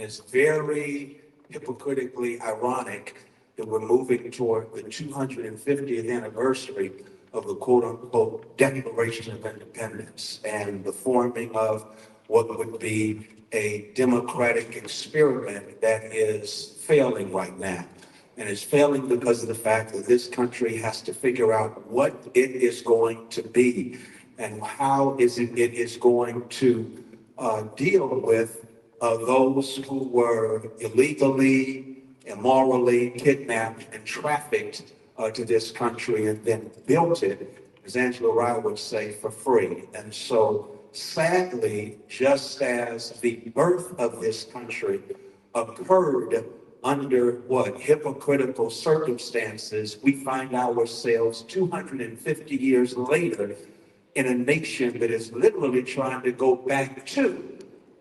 And it's very hypocritically ironic that we're moving toward the 250th anniversary of the quote-unquote Declaration of Independence and the forming of what would be a democratic experiment that is failing right now. And it's failing because of the fact that this country has to figure out what it is going to be and how it is going to deal with those who were illegally, immorally kidnapped and trafficked to this country and then built it, as Angela Rye would say, for free. And so sadly, just as the birth of this country occurred under what hypocritical circumstances, we find ourselves 250 years later in a nation that is literally trying to go back to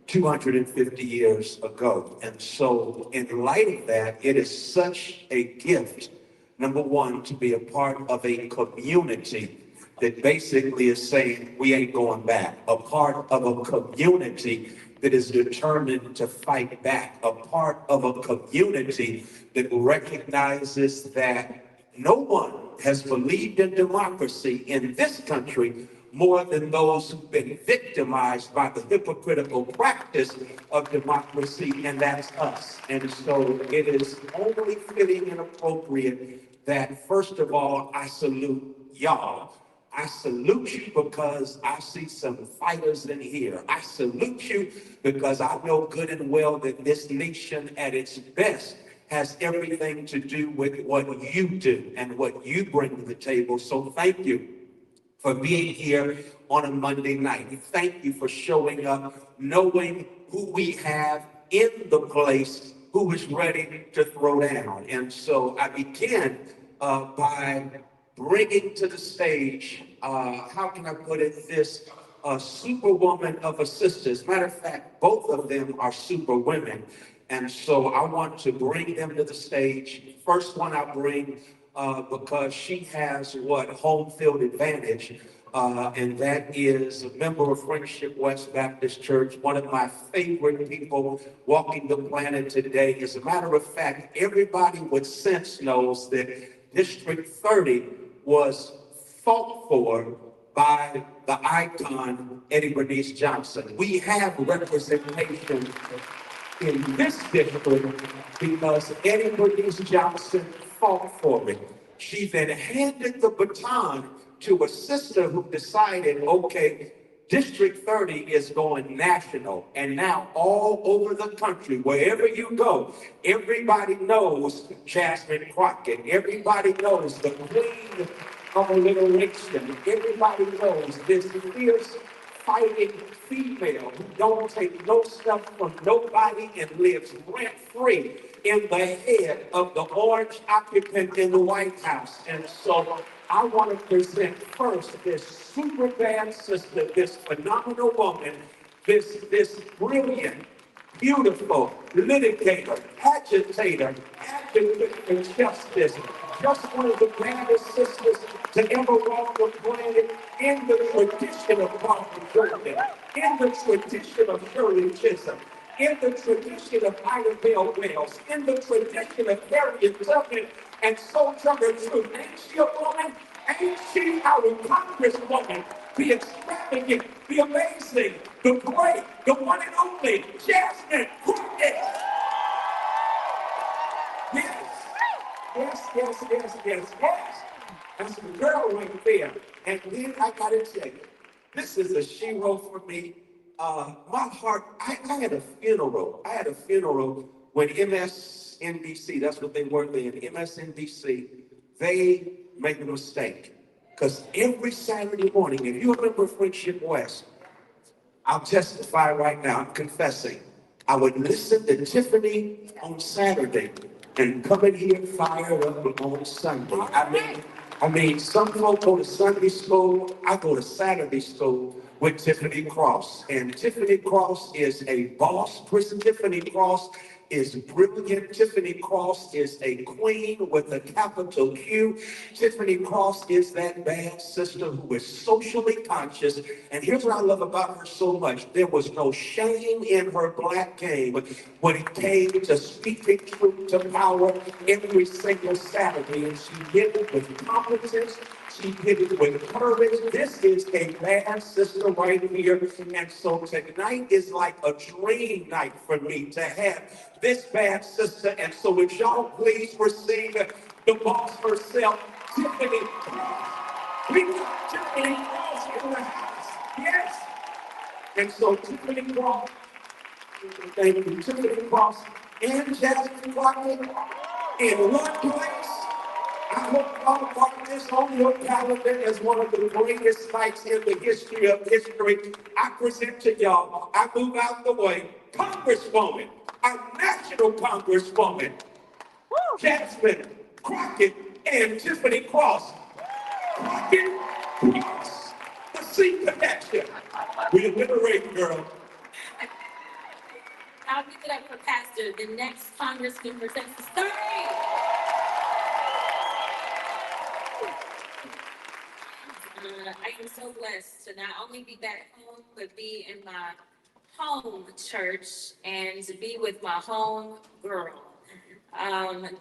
250 years ago. And so in light of that, it is such a gift, number one, to be a part of a community that basically is saying we ain't going back, a part of a community that is determined to fight back, a part of a community that recognizes that no one has believed in democracy in this country more than those who've been victimized by the hypocritical practice of democracy, and that's us. And so it is only fitting and appropriate that, first of all, I salute y'all. I salute you because I see some fighters in here. I salute you because I know good and well that this nation at its best has everything to do with what you do and what you bring to the table. So thank you for being here on a Monday night. Thank you for showing up, knowing who we have in the place, who is ready to throw down. And so I begin by bringing to the stage, how can I put it, this superwoman of a sister. As a matter of fact, both of them are super women. And so I want to bring them to the stage. First one I bring because she has what home field advantage, and that is a member of Friendship West Baptist Church, one of my favorite people walking the planet today. As a matter of fact, everybody with sense knows that District 30 was fought for by the icon Eddie Bernice Johnson. We have representation in this district because Eddie Bernice Johnson fought for it. She then handed the baton to a sister who decided, okay, District 30 is going national. And now all over the country, wherever you go, everybody knows Jasmin Crockett. Everybody knows the queen of alliteration. Everybody knows this fierce fighting female who don't take no stuff from nobody and lives rent-free in the head of the orange occupant in the White House. And so I want to present first this super bad sister, this phenomenal woman, this brilliant, beautiful litigator, agitator, advocate for justice, just one of the baddest sisters to ever walk the planet in the tradition of Martha Jordan, in the tradition of Shirley Chisholm, in the tradition of Ida Bell Wells, in the tradition of Harriet Tubman and Sojourner Truth. Ain't she a woman? Ain't she our Congresswoman? The extravagant, the amazing, the great, the one and only Jasmin Crockett. Yes. That's the girl right there. And then I gotta tell you, this is a shero for me. My heart, I had a funeral. I had a funeral when MSNBC, that's what they were then, MSNBC, they made a mistake. Because every Saturday morning, if you remember Friendship West, I'll testify right now, I'm confessing. I would listen to Tiffany on Saturday and come in here fired up on Sunday. I mean, some folk go to Sunday school, I go to Saturday school, with Tiffany Cross. And Tiffany Cross is a boss. Tiffany Cross is brilliant. Tiffany Cross is a queen with a capital Q. Tiffany Cross is that bad sister who is socially conscious. And here's what I love about her so much. There was no shame in her black game when it came to speaking truth to power every single Saturday. And she did it with competence. She did it with courage. This is a bad sister right here. And so tonight is like a dream night for me to have this bad sister. And so would y'all please receive the boss herself, Tiffany Cross. We got Tiffany Cross in the house. Yes. And so Tiffany Cross, thank you, Tiffany Cross and Jasmin Crockett in one place. I hope y'all mark this on your calendar as one of the greatest nights in the history of history. I present to y'all, I move out the way, Congresswoman, our national Congresswoman, Jasmin Crockett and Tiffany Cross. Crockett Cross, the C connection. We alliterate, girl. I'll give it up for Pastor, the next Congressman for Texas 30. I am so blessed to not only be back home, but be in my home church and to be with my home girl.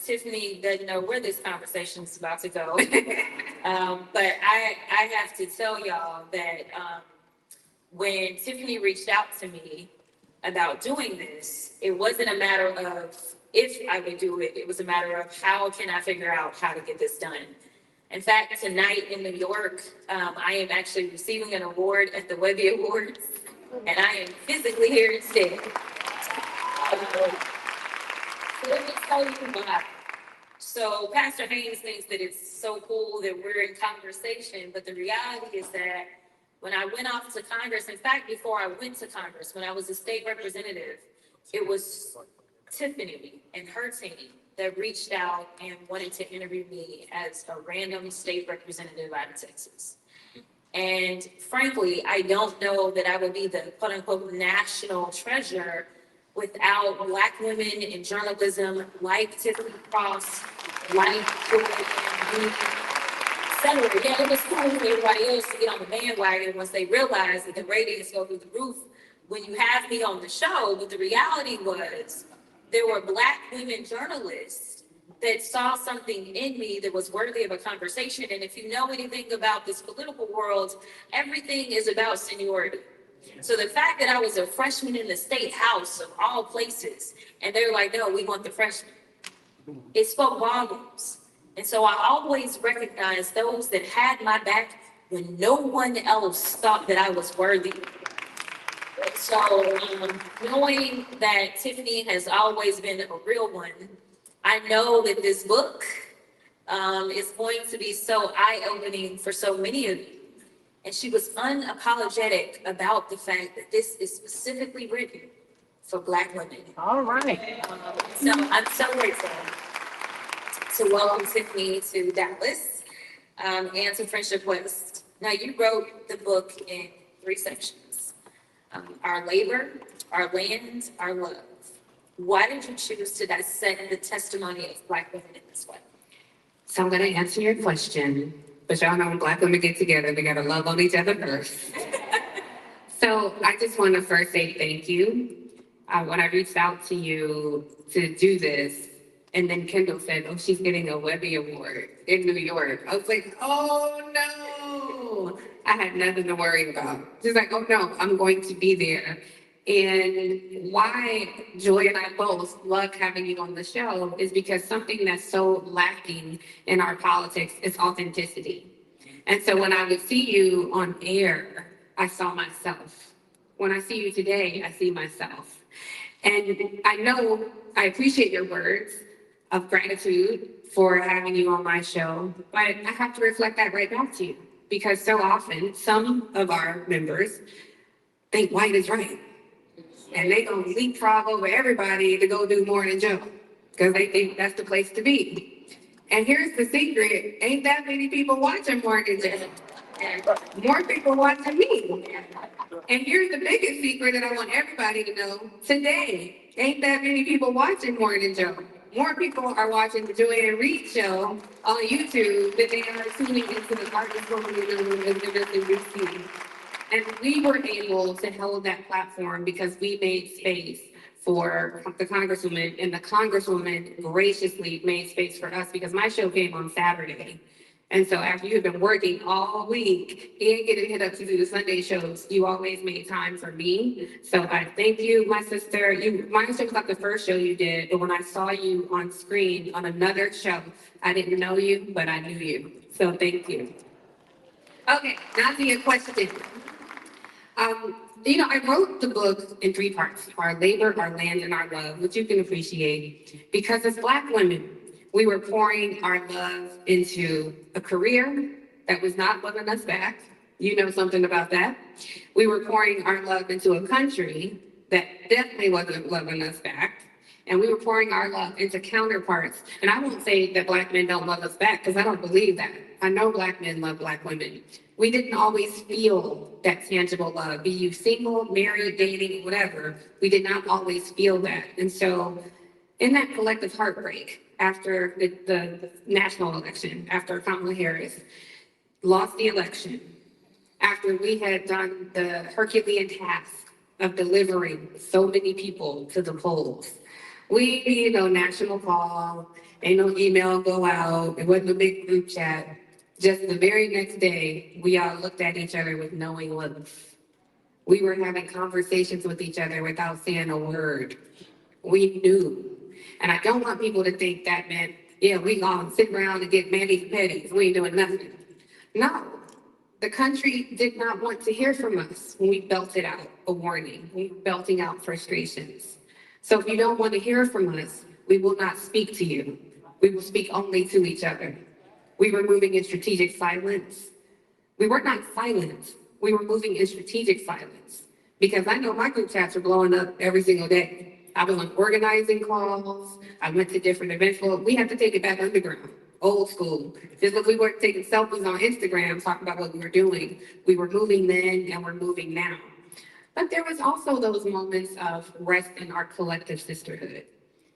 Tiffany doesn't know where this conversation is about to go. But I have to tell y'all that when Tiffany reached out to me about doing this, it wasn't a matter of if I would do it. It was a matter of how can I figure out how to get this done. In fact, tonight in New York, I am actually receiving an award at the Webby Awards, and I am physically here instead. So let me tell you why. So Pastor Haynes thinks that it's so cool that we're in conversation, but the reality is that when I went off to Congress, in fact, before I went to Congress, when I was a state representative, it was Tiffany and her team that reached out and wanted to interview me as a random state representative out of Texas. And frankly, I don't know that I would be the quote unquote national treasure without Black women in journalism like Tiffany Cross, like Joy and etc. Yeah, it was cool for everybody else to get on the bandwagon once they realized that the ratings go through the roof when you have me on the show. But the reality was there were Black women journalists that saw something in me that was worthy of a conversation. And if you know anything about this political world, everything is about seniority. So the fact that I was a freshman in the state house of all places, and they're like, no, we want the freshman, it spoke volumes. And so I always recognized those that had my back when no one else thought that I was worthy. So knowing that Tiffany has always been a real one, I know that this book is going to be so eye-opening for so many of you. And she was unapologetic about the fact that this is specifically written for Black women. All right. So I'm so grateful to welcome Tiffany to Dallas and to Friendship West. Now, you wrote the book in 3 sections. Our labor, our land, our love. Why did you choose to dissect the testimony of Black women in this way? So I'm going to answer your question, but y'all know when Black women get together, they got to love on each other first. So I just want to first say thank you. When I reached out to you to do this, and then Kendall said, oh, she's getting a Webby Award in New York. I was like, oh no, I had nothing to worry about. She's like, oh no, I'm going to be there. And why Joy and I both love having you on the show is because something that's so lacking in our politics is authenticity. And so when I would see you on air, I saw myself. When I see you today, I see myself. And I know I appreciate your words of gratitude for having you on my show, but I have to reflect that right back to you because so often some of our members think white is right. And they gonna leapfrog over everybody to go do more than Joe because they think that's the place to be. And here's the secret, ain't that many people watching more than Joe. More people watching me. And here's the biggest secret that I want everybody to know. Today, ain't that many people watching Morning Joe. More people are watching the Joy and Reed show on YouTube than they are tuning into the artist woman in DC. And we were able to hold that platform because we made space for the Congresswoman, and the Congresswoman graciously made space for us because my show came on Saturday. And so after you've been working all week and getting hit up to do the Sunday shows, you always made time for me. So I thank you, my sister. My show was not the first show you did, but when I saw you on screen on another show, I didn't know you, but I knew you. So thank you. Okay, now to your question. I wrote the book in 3 parts: our labor, our land, and our love, which you can appreciate. Because as Black women, we were pouring our love into a career that was not loving us back. You know something about that. We were pouring our love into a country that definitely wasn't loving us back. And we were pouring our love into counterparts. And I won't say that Black men don't love us back, because I don't believe that. I know Black men love Black women. We didn't always feel that tangible love, be you single, married, dating, whatever. We did not always feel that. And so in that collective heartbreak, after the national election, after Kamala Harris lost the election, after we had done the Herculean task of delivering so many people to the polls, we need no national call, ain't no email go out, it wasn't a big group chat. Just the very next day, we all looked at each other with knowing looks. We were having conversations with each other without saying a word. We knew. And I don't want people to think that meant, yeah, we gonna sit around and get manis petties. We ain't doing nothing. No, the country did not want to hear from us when we belted out a warning, we were belting out frustrations. So if you don't want to hear from us, we will not speak to you. We will speak only to each other. We were moving in strategic silence. We were not silent. We were moving in strategic silence because I know my group chats are blowing up every single day. I was on organizing calls. I went to different events. Well, we had to take it back underground, old school. Just like we weren't taking selfies on Instagram, talking about what we were doing. We were moving then and we're moving now. But there was also those moments of rest in our collective sisterhood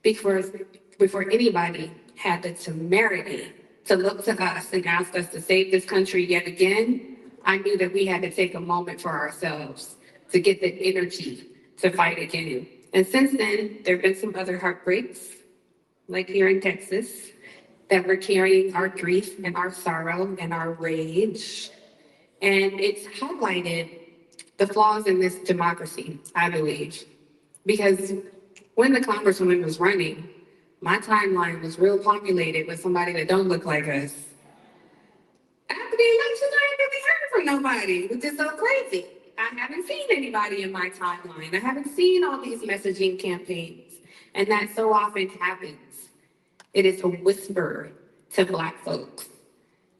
because before anybody had the temerity to look to us and ask us to save this country yet again, I knew that we had to take a moment for ourselves to get the energy to fight again. And since then, there have been some other heartbreaks, like here in Texas, that we're carrying our grief and our sorrow and our rage. And it's highlighted the flaws in this democracy, I believe. Because when the Congresswoman was running, my timeline was real populated with somebody that don't look like us. After the election, I ain't really heard from nobody, which is so crazy. I haven't seen anybody in my timeline. I haven't seen all these messaging campaigns. And that so often happens. It is a whisper to Black folks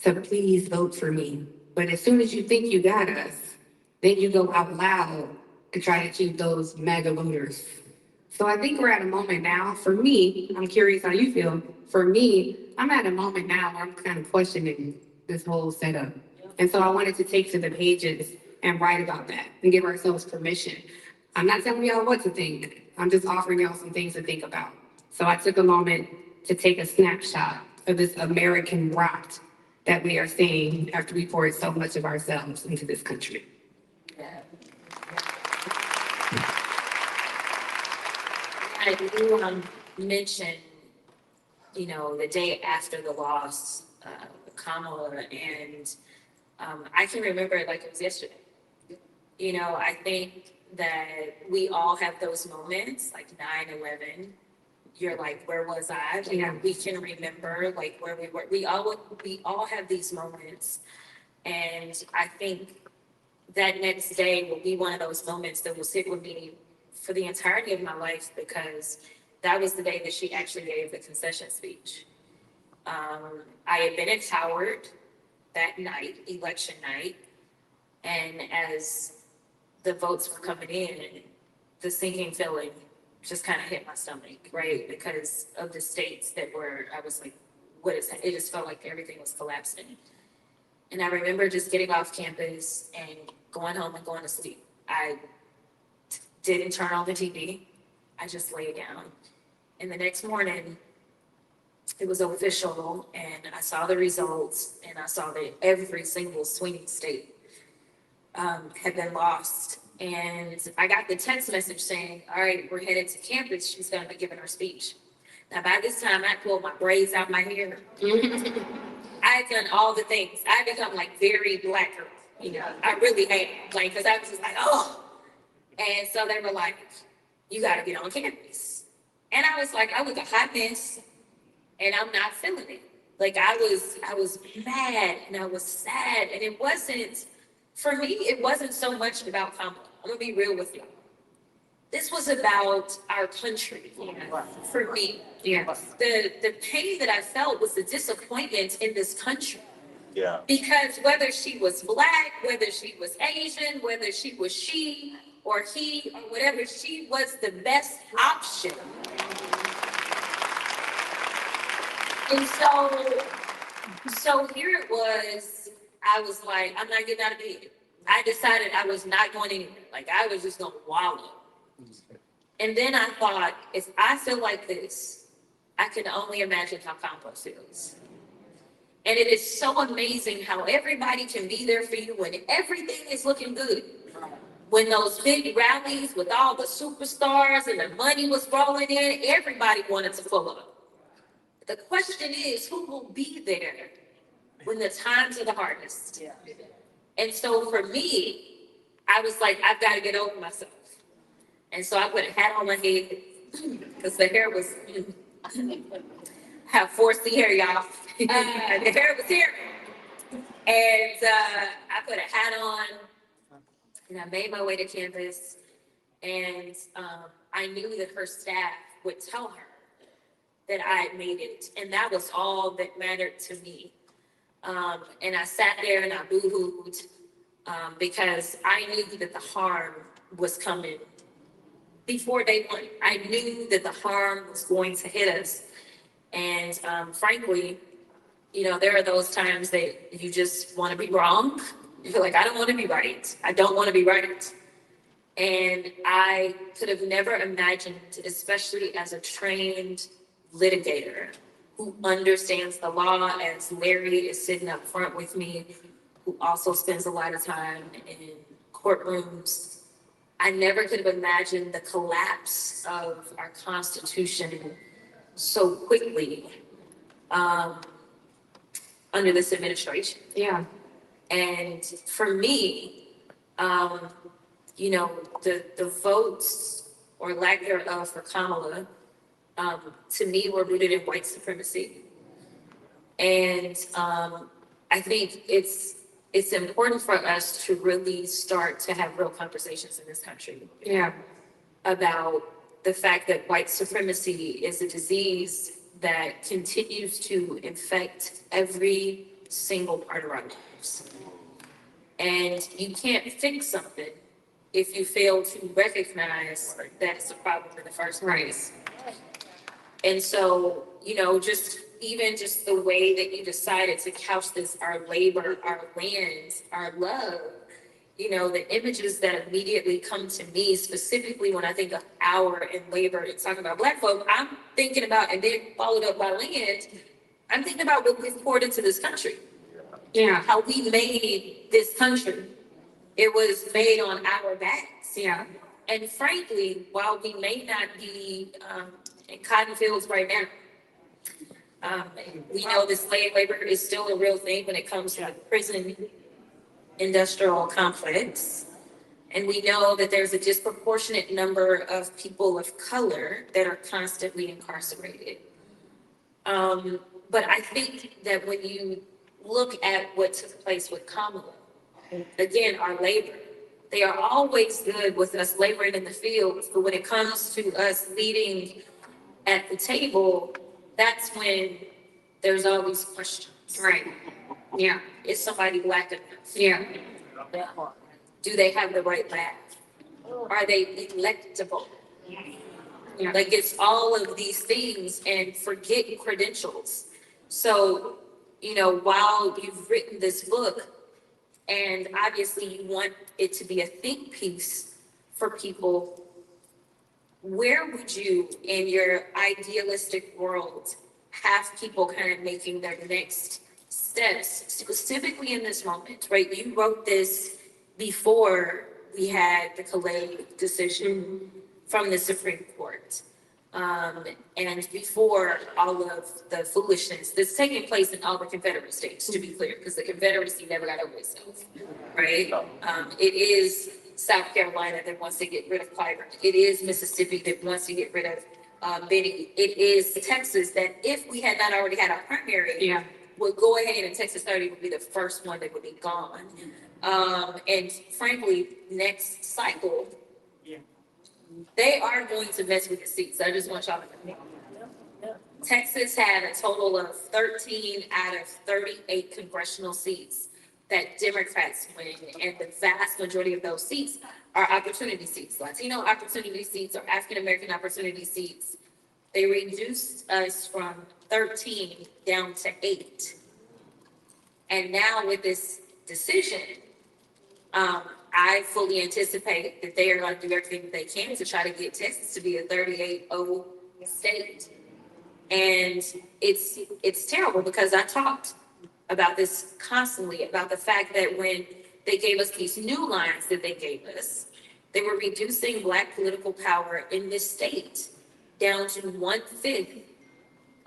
to please vote for me. But as soon as you think you got us, then you go out loud and try to achieve those mega voters. So I think we're at a moment now, for me, I'm curious how you feel. For me, I'm at a moment now where I'm kind of questioning this whole setup. And so I wanted to take to the pages and write about that and give ourselves permission. I'm not telling y'all what to think. I'm just offering y'all some things to think about. So I took a moment to take a snapshot of this American rot that we are seeing after we poured so much of ourselves into this country. I do mention, the day after the loss, Kamala, and I can remember it like it was yesterday. I think that we all have those moments, like 9/11. You're like, where was I? We can remember like where we were. We all have these moments, and I think that next day will be one of those moments that will sit with me for the entirety of my life, because that was the day that she actually gave the concession speech. I had been at Howard that night, election night, and as the votes were coming in, the sinking feeling just kind of hit my stomach, right? Because of the states that I was like, what is that? It just felt like everything was collapsing. And I remember just getting off campus and going home and going to sleep. I didn't turn on the TV. I just laid down. And the next morning, it was official, and I saw the results, and I saw that every single swing state had been lost. And I got the text message saying, all right, we're headed to campus. She's going to be giving her speech. Now, by this time, I pulled my braids out my hair. I had done all the things. I had become like very black girl. You know, I really had. Like, because I was just like, oh. And so they were like, you got to get on campus. And I was like, I look a hot mess, and I'm not feeling it. Like, I was mad, and I was sad. And it wasn't, for me, it wasn't so much about Kamala. I'm going to be real with you. This was about our country, for me. Yes. The pain that I felt was the disappointment in this country. Yeah. Because whether she was black, whether she was Asian, whether she was she or he or whatever, she was the best option. And so here it was, I was like, I'm not getting out of bed. I decided I was not going anywhere. Like, I was just going to wallow. And then I thought, if I feel like this, I can only imagine how Kamala feels. And it is so amazing how everybody can be there for you when everything is looking good. When those big rallies with all the superstars and the money was rolling in, everybody wanted to pull up. The question is, who will be there when the times are the hardest? And so for me, I was like, I've got to get over myself. And so I put a hat on my head because the hair was, have forced the hair, y'all. The hair was here. And I put a hat on and I made my way to campus. And I knew that her staff would tell her that I had made it. And that was all that mattered to me. And I sat there and I boo-hooed because I knew that the harm was coming before day one. I knew that the harm was going to hit us. And frankly, you know, there are those times that you just want to be wrong. You're like, I don't want to be right. I don't want to be right. And I could have never imagined, especially as a trained litigator who understands the law, as Larry is sitting up front with me, who also spends a lot of time in courtrooms. I never could have imagined the collapse of our Constitution so quickly under this administration. Yeah. And for me, you know, the votes or lack thereof for Kamala, to me, were rooted in white supremacy. And I think it's important for us to really start to have real conversations in this country. Yeah. About the fact that white supremacy is a disease that continues to infect every single part of our lives. And you can't fix something if you fail to recognize that it's a problem in the first place. And so, you know, just the way that you decided to couch this, our labor, our land, our love, you know, the images that immediately come to me, specifically when I think of our and labor and talking about Black folk, I'm thinking about, and then followed up by land, I'm thinking about what we've poured into this country. Yeah. How we made this country. It was made on our backs. Yeah. And frankly, while we may not be in cotton fields right now, we know that slave labor is still a real thing when it comes to the prison industrial complex. And we know that there's a disproportionate number of people of color that are constantly incarcerated. But I think that when you look at what took place with Kamala, again, our labor, they are always good with us laboring in the fields, but when it comes to us leading at the table, that's when there's always questions. Right. Yeah. Is somebody Black enough? Yeah. Do they have the right laugh? Are they electable? Yeah. Like, it's all of these things, and forget credentials. So, you know, while you've written this book, and obviously you want it to be a think piece for people, where would you, in your idealistic world, have people kind of making their next steps, specifically in this moment, right? You wrote this before we had the Calais decision from the Supreme Court. And before all of the foolishness that's taking place in all the Confederate states, to be clear, because the Confederacy never got over itself, right? It is South Carolina that wants to get rid of Clyburn. It is Mississippi that wants to get rid of Benny. It is Texas that, if we had not already had our primary, would go ahead and Texas 30 would be the first one that would be gone. And frankly, next cycle, they are going to mess with the seats. I just want y'all to know. Texas had a total of 13 out of 38 congressional seats that Democrats win, and the vast majority of those seats are opportunity seats, Latino opportunity seats or African American opportunity seats. They reduced us from 13 down to 8. And now with this decision, I fully anticipate that they are going to do everything they can to try to get Texas to be a 38-0 state. And it's terrible, because I talked about this constantly, about the fact that when they gave us these new lines that they gave us, they were reducing Black political power in this state down to 1/5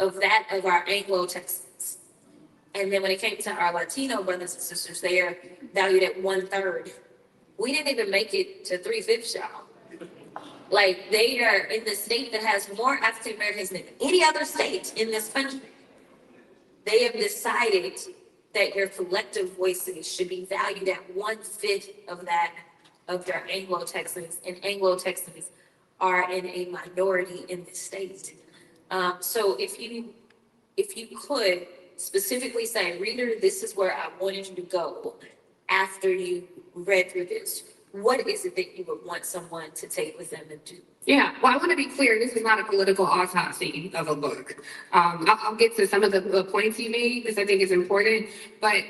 of that of our Anglo-Texans. And then when it came to our Latino brothers and sisters, they are valued at 1/3. We didn't even make it to 3/5, y'all. Like, they are in the state that has more African Americans than any other state in this country. They have decided that your collective voices should be valued at 1/5 of that of their Anglo-Texans, and Anglo-Texans are in a minority in this state. So if you could specifically say, reader, this is where I wanted you to go after you read through this, what is it that you would want someone to take with them and do? Yeah, well, I want to be clear. This is not a political autopsy of a book. I'll get to some of the points you made, because I think it's important. But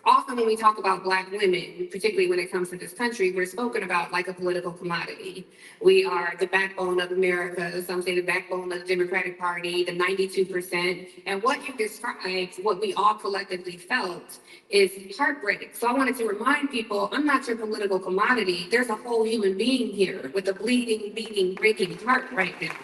often when we talk about Black women, particularly when it comes to this country, we're spoken about like a political commodity. We are the backbone of America. Some say the backbone of the Democratic Party, the 92%. And what you described, what we all collectively felt, is heartbreak. So I wanted to remind people, I'm not your political commodity. There's a whole human being here with a bleeding, beating, breaking heart right now.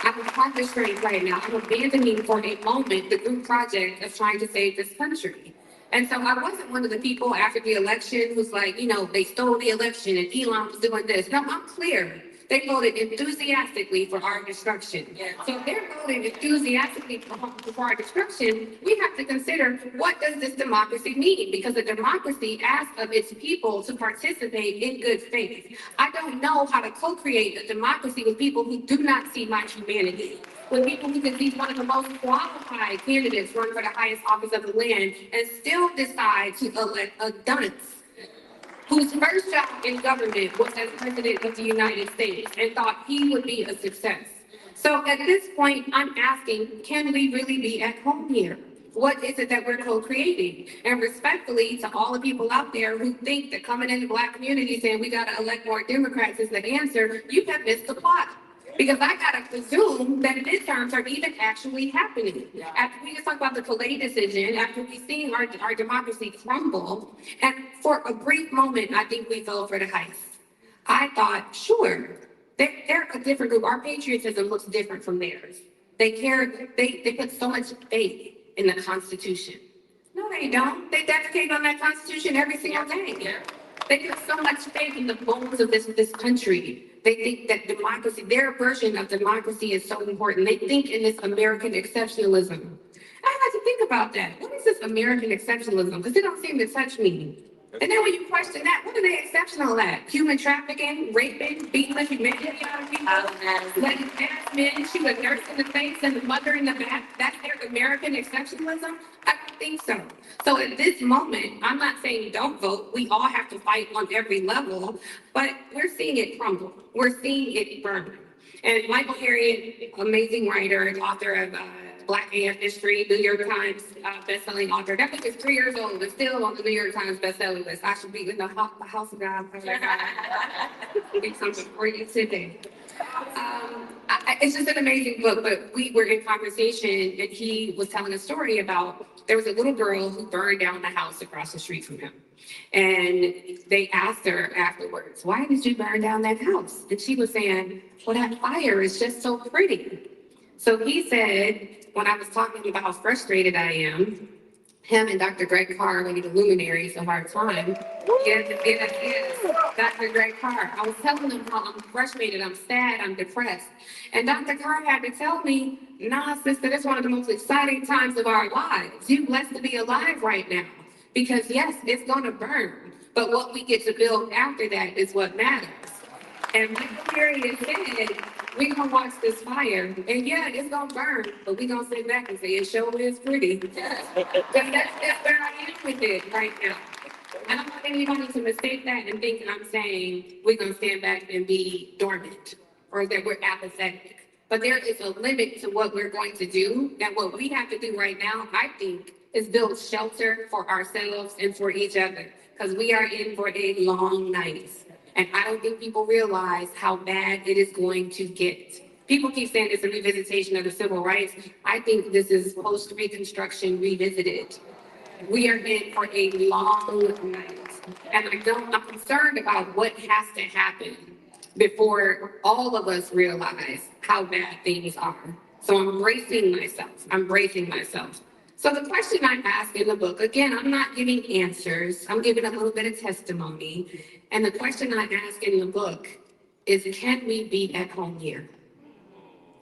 I'm heart restrained right now. I'm abandoning for a moment the group project of trying to save this country. And so I wasn't one of the people after the election who's like, you know, they stole the election and Elon was doing this. No, I'm clear. They voted enthusiastically for our destruction. Yeah. So if they're voting enthusiastically for our destruction, we have to consider, what does this democracy mean? Because a democracy asks of its people to participate in good faith. I don't know how to co-create a democracy with people who do not see my humanity, with people who can see one of the most qualified candidates run for the highest office of the land and still decide to elect a dunce whose first job in government was as president of the United States and thought he would be a success. So at this point, I'm asking, can we really be at home here? What is it that we're co-creating? And respectfully to all the people out there who think that coming into Black communities saying we gotta elect more Democrats is the answer, you have missed the plot. Because I gotta presume that midterms are even actually happening. After we just talked about the Calais decision, after we've seen our democracy crumble, and for a brief moment, I think we fell for the heist. I thought, sure, they're a different group. Our patriotism looks different from theirs. They put so much faith in the Constitution. No, they don't. They defecate on that Constitution every single day. They put so much faith in the bones of this country. They think that democracy, their version of democracy, is so important. They think in this American exceptionalism. I had to think about that. What is this American exceptionalism? Because it don't seem to touch me. And then when you question that, what are they exceptional at? Human trafficking, raping, beating the humanity out of people, letting Jasmin shoot a nurse in the face and the mother in the back. That's their American exceptionalism? I don't think so. So at this moment, I'm not saying don't vote. We all have to fight on every level, but we're seeing it crumble. We're seeing it burn. And Michael Harriot, amazing writer and author of Black AF history, New York Times best-selling author. That book is 3 years old. It's still on the New York Times best-selling list. I should be in the house of God. Be something for you today. It's just an amazing book, but we were in conversation and he was telling a story about there was a little girl who burned down the house across the street from him. And they asked her afterwards, why did you burn down that house? And she was saying, well, that fire is just so pretty. So he said, when I was talking about how frustrated I am, him and Dr. Greg Carr, one of the luminaries of our time, yes, Dr. Greg Carr. I was telling him how I'm frustrated, I'm sad, I'm depressed. And Dr. Carr had to tell me, nah, sister, this is one of the most exciting times of our lives. You're blessed to be alive right now. Because yes, it's gonna burn, but what we get to build after that is what matters. And Michael Perry said, we gonna watch this fire, and yeah, it's gonna burn, but we gonna sit back and say, it sure is pretty. Because that's where I am with it right now. I don't want anybody to mistake that and think I'm saying we're gonna stand back and be dormant, or that we're apathetic. But there is a limit to what we're going to do, and what we have to do right now, I think, is build shelter for ourselves and for each other, because we are in for a long night. And I don't think people realize how bad it is going to get. People keep saying it's a revisitation of the civil rights. I think this is post-Reconstruction revisited. We are in for a long night. And I'm concerned about what has to happen before all of us realize how bad things are. So I'm bracing myself. So the question I ask in the book, again, I'm not giving answers. I'm giving a little bit of testimony. And the question I ask in the book is, can we be at home here?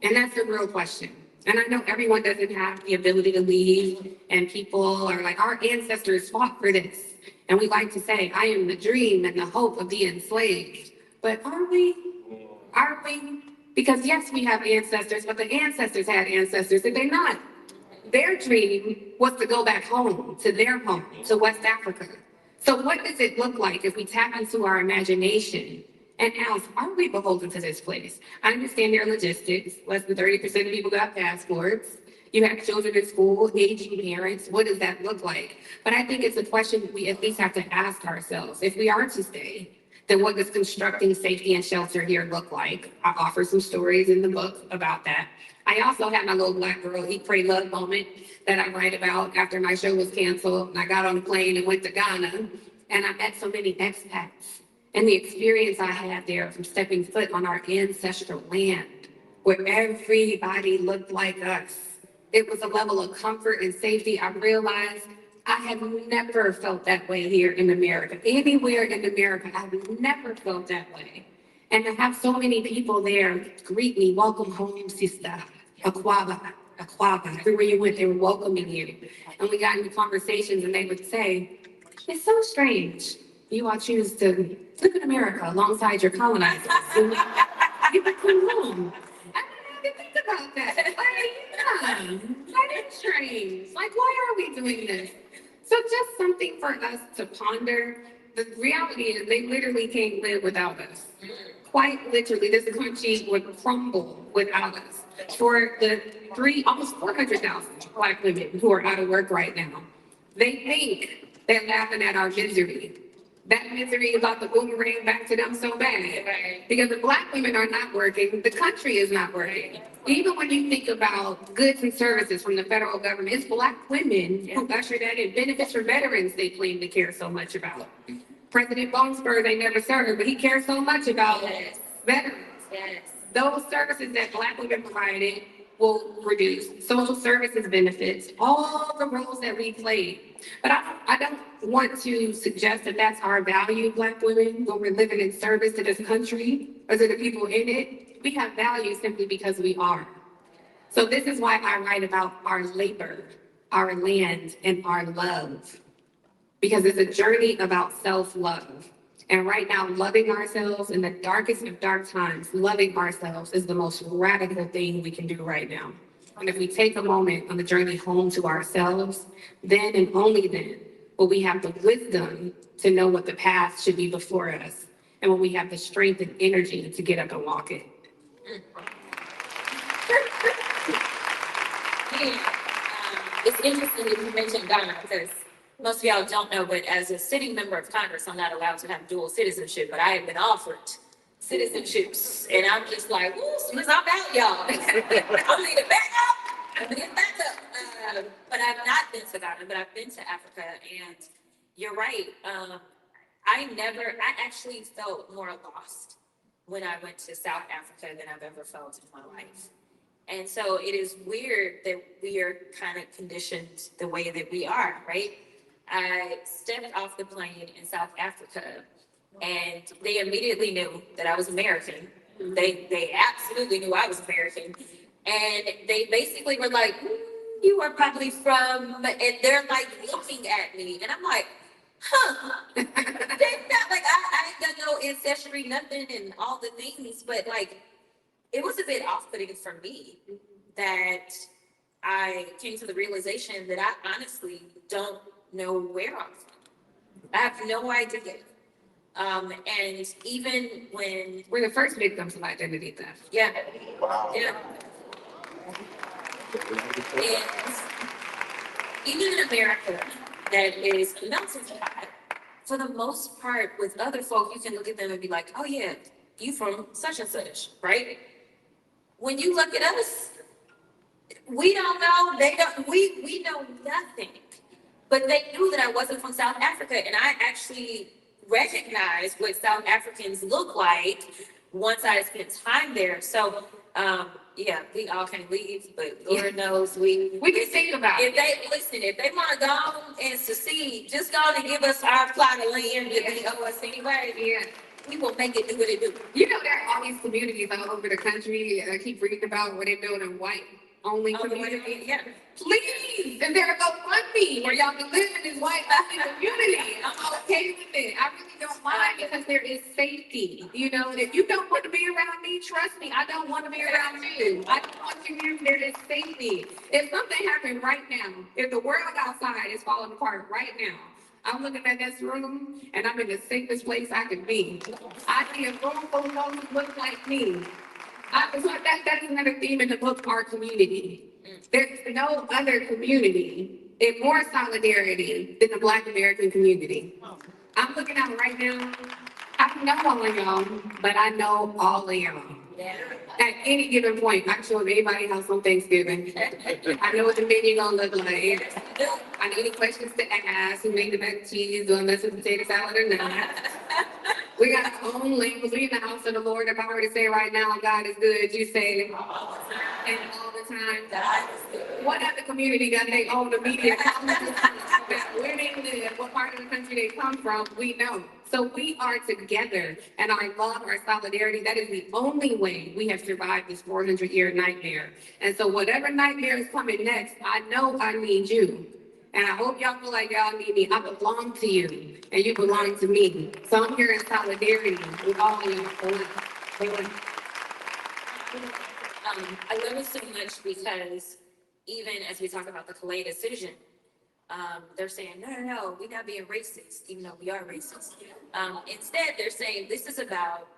And that's the real question. And I know everyone doesn't have the ability to leave, and people are like, our ancestors fought for this. And we like to say, I am the dream and the hope of the enslaved. But are we? Are we? Because yes, we have ancestors, but the ancestors had ancestors, did they not? Their dream was to go back home, to their home, to West Africa. So what does it look like if we tap into our imagination and ask, are we beholden to this place? I understand their logistics. Less than 30% of people got passports. You have children in school, aging parents. What does that look like? But I think it's a question we at least have to ask ourselves. If we are to stay, then what does constructing safety and shelter here look like? I offer some stories in the book about that. I also had my little Black girl eat, pray, love moment that I write about after my show was canceled. And I got on a plane and went to Ghana, and I met so many expats. And the experience I had there from stepping foot on our ancestral land, where everybody looked like us. It was a level of comfort and safety. I realized I have never felt that way here in America. Anywhere in America, I've never felt that way. And to have so many people there greet me, welcome home, sister, Aquaba. Everywhere you went, they were welcoming you. And we got into conversations and they would say, it's so strange. You all choose to live in America alongside your colonizers. And you become home. I didn't even think about that. That is strange. Like, why are we doing this? So just something for us to ponder. The reality is they literally can't live without us. Quite literally, this country would crumble without us. For the almost 400,000 Black women who are out of work right now, they think they're laughing at our misery. That misery is about to boomerang back to them so bad. Because if Black women are not working, the country is not working. Even when you think about goods and services from the federal government, it's Black women who usher that in. Benefits for veterans they claim to care so much about. President Bonesburg, they never served, but he cares so much about veterans. Those services that Black women provided will reduce social services benefits, all the roles that we played. But I don't want to suggest that that's our value, Black women, when we're living in service to this country or to the people in it. We have value simply because we are. So this is why I write about our labor, our land, and our love. Because it's a journey about self-love. And right now, loving ourselves in the darkest of dark times, loving ourselves is the most radical thing we can do right now. And if we take a moment on the journey home to ourselves, then and only then will we have the wisdom to know what the path should be before us. And when we have the strength and energy to get up and walk it. again, it's interesting that you mentioned Ghana because most of y'all don't know, but as a sitting member of Congress, I'm not allowed to have dual citizenship, but I have been offered citizenships, and I'm just like, woo, as soon as I'm out, y'all, I'm either back up, I'm gonna get back up. But I've not been to Ghana, but I've been to Africa, and you're right. I actually felt more lost when I went to South Africa than I've ever felt in my life. And so it is weird that we are kind of conditioned the way that we are, right? I stepped off the plane in South Africa and they immediately knew that I was American. They absolutely knew I was American. And they basically were like, you are probably from, and they're like looking at me. And I'm like, huh. They not like I ain't got no ancestry, nothing, and all the things, but like it was a bit off-putting for me that I came to the realization that I honestly don't know where I'm from. I have no idea. And even when We're the first victims of identity theft. yeah, Wow. yeah, and even in America, that is a melting pot. For the most part, with other folk, you can look at them and be like, "Oh yeah, you from such and such, right?" When you look at us, we don't know. They don't. We know nothing. But they knew that I wasn't from South Africa, and I actually recognized what South Africans look like once I spent time there. So, yeah, we all can leave, but Lord knows We can think about if it. they listen, if they want to go and secede, just go on and give us our plot of land that they owe us anyway. Yeah. We will make it do what it do. You know, there are all these communities all over the country. I keep reading about where they build a white-only community. Yeah. Please, and there go me where y'all can live in this white-only community. I'm okay with it. I really don't mind because there is safety. You know, and if you don't want to be around me, trust me, I don't want to be around you. I don't want you here. There is safety. If something happened right now, if the world outside is falling apart right now, I'm looking at this room and I'm in the safest place I can be. I see a room full of those who look like me. That is another theme in the book, our community. There's no other community in more solidarity than the Black American community. I'm looking out right now. I don't know all of y'all, but I know all of y'all. Yeah. At any given point, I can show up at anybody's house on Thanksgiving. I know what the menu gonna look like. I know any questions to ask, who made the mac and cheese, do I mess with potato salad or not. We got our own language. We in the house of the Lord. If I were to say right now, God is good, you say, and all the time. What other community got their own media outlets about where they live, what part of the country they come from, we know. So we are together, and our love, our solidarity, that is the only way we have survived this 400-year nightmare. And so whatever nightmare is coming next, I know I need you. And I hope y'all feel like y'all need me. I belong to you, and you belong to me. So I'm here in solidarity with all of you. I love it so much because even as we talk about the Calais decision, they're saying, no, we're not being racist, even though we are racist. Instead, they're saying this is about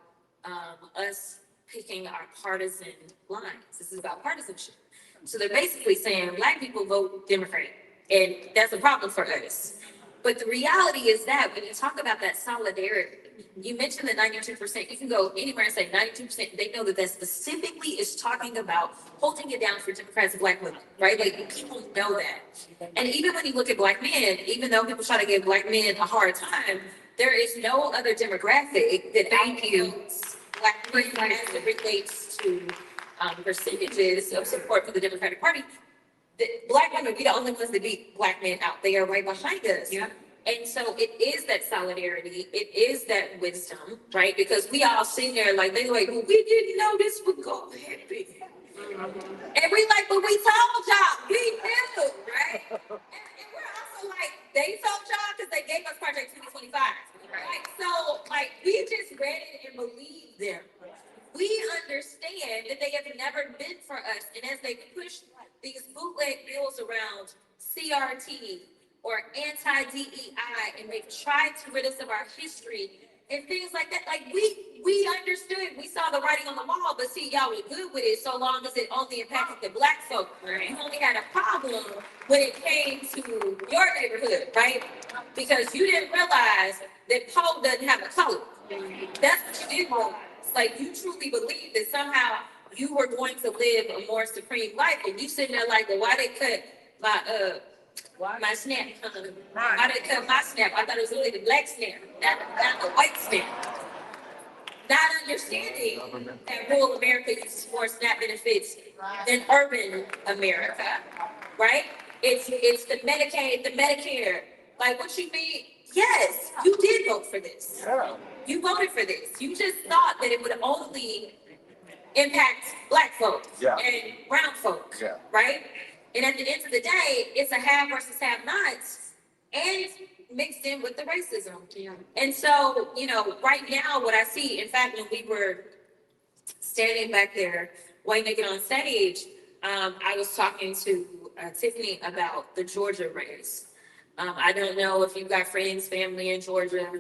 us picking our partisan lines. This is about partisanship. So they're basically saying Black people vote Democrat, and that's a problem for us. But the reality is that when you talk about that solidarity, you mentioned the 92%, you can go anywhere and say 92%, they know that that specifically is talking about holding it down for Democrats and Black women, right? Like people know that. And even when you look at Black men, even though people try to give Black men a hard time, there is no other demographic that outcomes Black men as it relates to percentages of support for the Democratic Party. The Black women, we the only ones that beat Black men out. They are right behind us. Yeah. And so it is that solidarity. It is that wisdom, right? Because we all sitting there like, they like, well, we didn't know this would go happy. And we like, but we told y'all, we knew, right? And we're also like, they told y'all because they gave us Project 2025. Right? So like, we just read it and believed them. We understand that they have never been for us. And as they push these bootleg bills around CRT or anti-DEI, and they've tried to rid us of our history, and things like that. Like we understood, we saw the writing on the wall, but see, y'all were good with it so long as it only impacted the black folk. Right? You only had a problem when it came to your neighborhood, right? Because you didn't realize that Poe doesn't have a color. That's what you did realize. Like you truly believed that somehow you were going to live a more supreme life, and you sitting there like, well, why they cut my snap? Why they cut my snap? I thought it was only the black snap, not the white snap. Not understanding that rural America uses more SNAP benefits than urban America, right? It's the Medicaid, the Medicare. Like, what you mean? Yes, you did vote for this. You voted for this. You just thought that it would only impact black folks and brown folks, right? And at the end of the day, it's a have versus have nots, and mixed in with the racism. And so, right now, what I see, in fact, when we were standing back there waiting to get on stage, I was talking to Tiffany about the Georgia race. I don't know if you've got friends, family in Georgia.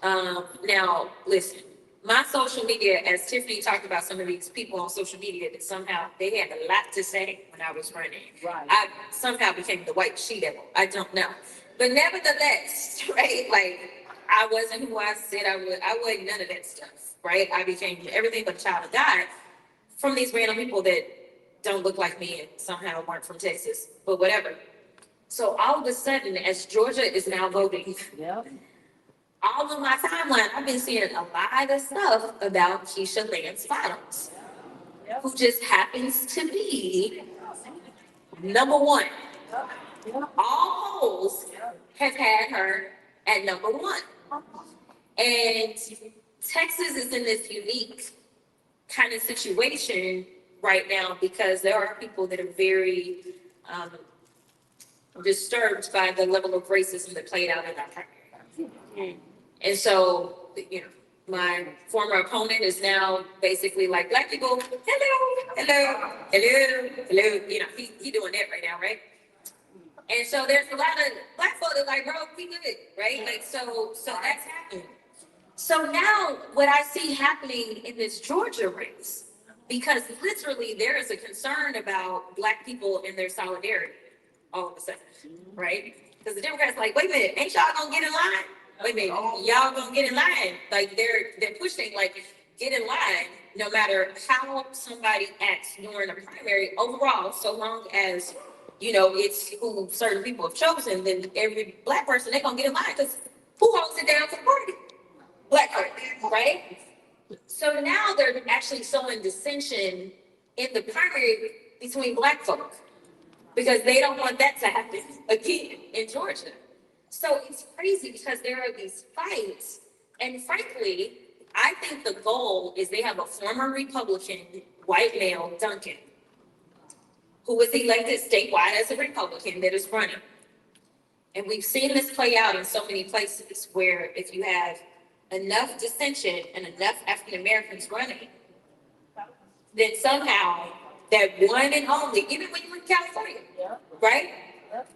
Now, listen, my social media, as Tiffany talked about some of these people on social media that somehow they had a lot to say when I was running. Right. I somehow became the white she-devil. I don't know. But nevertheless, right, like I wasn't who I said I would. I wasn't none of that stuff, right? I became everything but a child of God from these random people that don't look like me and somehow weren't from Texas, but whatever. So all of a sudden, as Georgia is now voting, all of my timeline, I've been seeing a lot of stuff about Keisha Lance Bottoms, who just happens to be number one. All polls have had her at number one. And Texas is in this unique kind of situation right now because there are people that are very disturbed by the level of racism that played out in that primary. And so, my former opponent is now basically like, black people, hello. He doing that right now, right? And so there's a lot of black folks that like, bro, we good, right? Like, so that's happening. So now what I see happening in this Georgia race, because literally there is a concern about black people and their solidarity all of a sudden, right? Because the Democrats like, wait a minute, ain't y'all gonna get in line? Wait a minute, y'all gonna get in line? Like they're pushing like, get in line, no matter how somebody acts during a primary overall, so long as it's who certain people have chosen, then every black person, they're gonna get in line because who holds it down for the party? Black folk, right? So now they're actually showing dissension in the primary between black folk because they don't want that to happen again in Georgia. So it's crazy because there are these fights, and frankly, I think the goal is they have a former Republican white male, Duncan, who was elected statewide as a Republican that is running. And we've seen this play out in so many places where if you have enough dissension and enough African Americans running, then somehow that one and only, even when you're in California, right?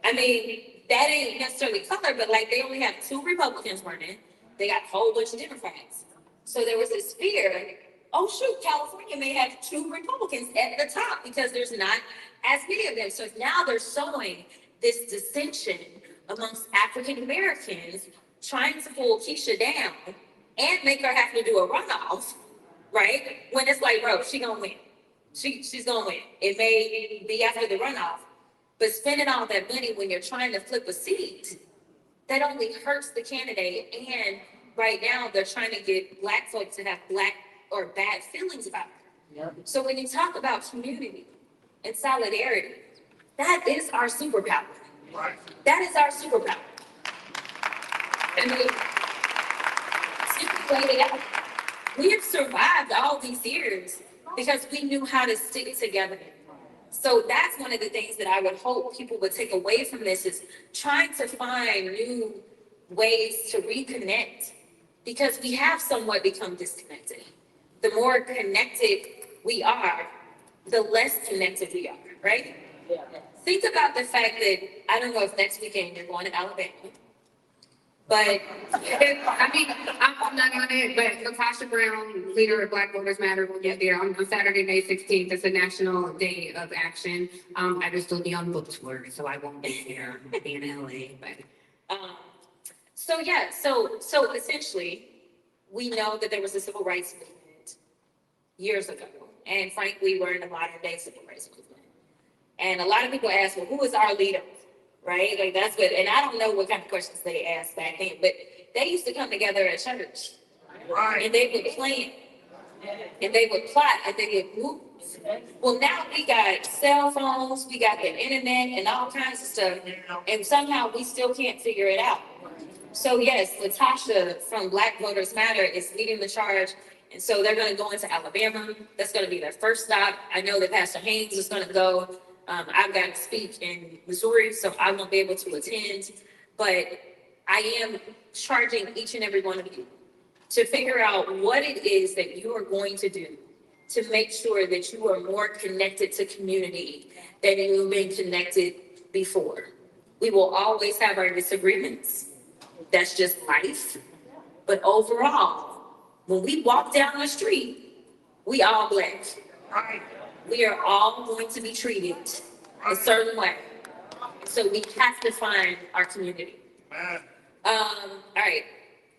I mean, that ain't necessarily color, but like they only have 2 Republicans running. They got a whole bunch of Democrats. So there was this fear, oh shoot, California may have 2 Republicans at the top because there's not as many of them. So now they're sowing this dissension amongst African Americans, trying to pull Keisha down and make her have to do a runoff, right? When it's like, bro, she gonna win. She's gonna win. It may be after the runoff, but spending all that money when you're trying to flip a seat, that only hurts the candidate. And right now they're trying to get black folks to have black or bad feelings about her. So when you talk about community and solidarity, that is our superpower. Right. That is our superpower. I mean, simply laid it out. We have survived all these years because we knew how to stick together. So that's one of the things that I would hope people would take away from this is trying to find new ways to reconnect because we have somewhat become disconnected. The more connected we are, the less connected we are, right? Yeah. Think about the fact that, I don't know if next weekend you're going to Alabama, But I mean, I'm not on it, but Latasha Brown, leader of Black Voters Matter, will get there on Saturday, May 16th. It's a national day of action. I will still be on book tour, so I won't be there. I'll be in LA, but so yeah, so essentially, we know that there was a civil rights movement years ago, and frankly, we're in a modern day civil rights movement. And a lot of people ask, well, who is our leader? Right? Like that's what, and I don't know what kind of questions they asked back then, but they used to come together at church. Right. And they would plan, and they would plot, and they would move. Well, now we got cell phones, we got the internet, and all kinds of stuff, and somehow we still can't figure it out. So yes, Latasha from Black Voters Matter is leading the charge. And so they're going to go into Alabama. That's going to be their first stop. I know that Pastor Haynes is going to go. I've got to speak in Missouri, so I won't be able to attend. But I am charging each and every one of you to figure out what it is that you are going to do to make sure that you are more connected to community than you've been connected before. We will always have our disagreements. That's just life. But overall, when we walk down the street, we all Black. We are all going to be treated a certain way. So we have to find our community. All right.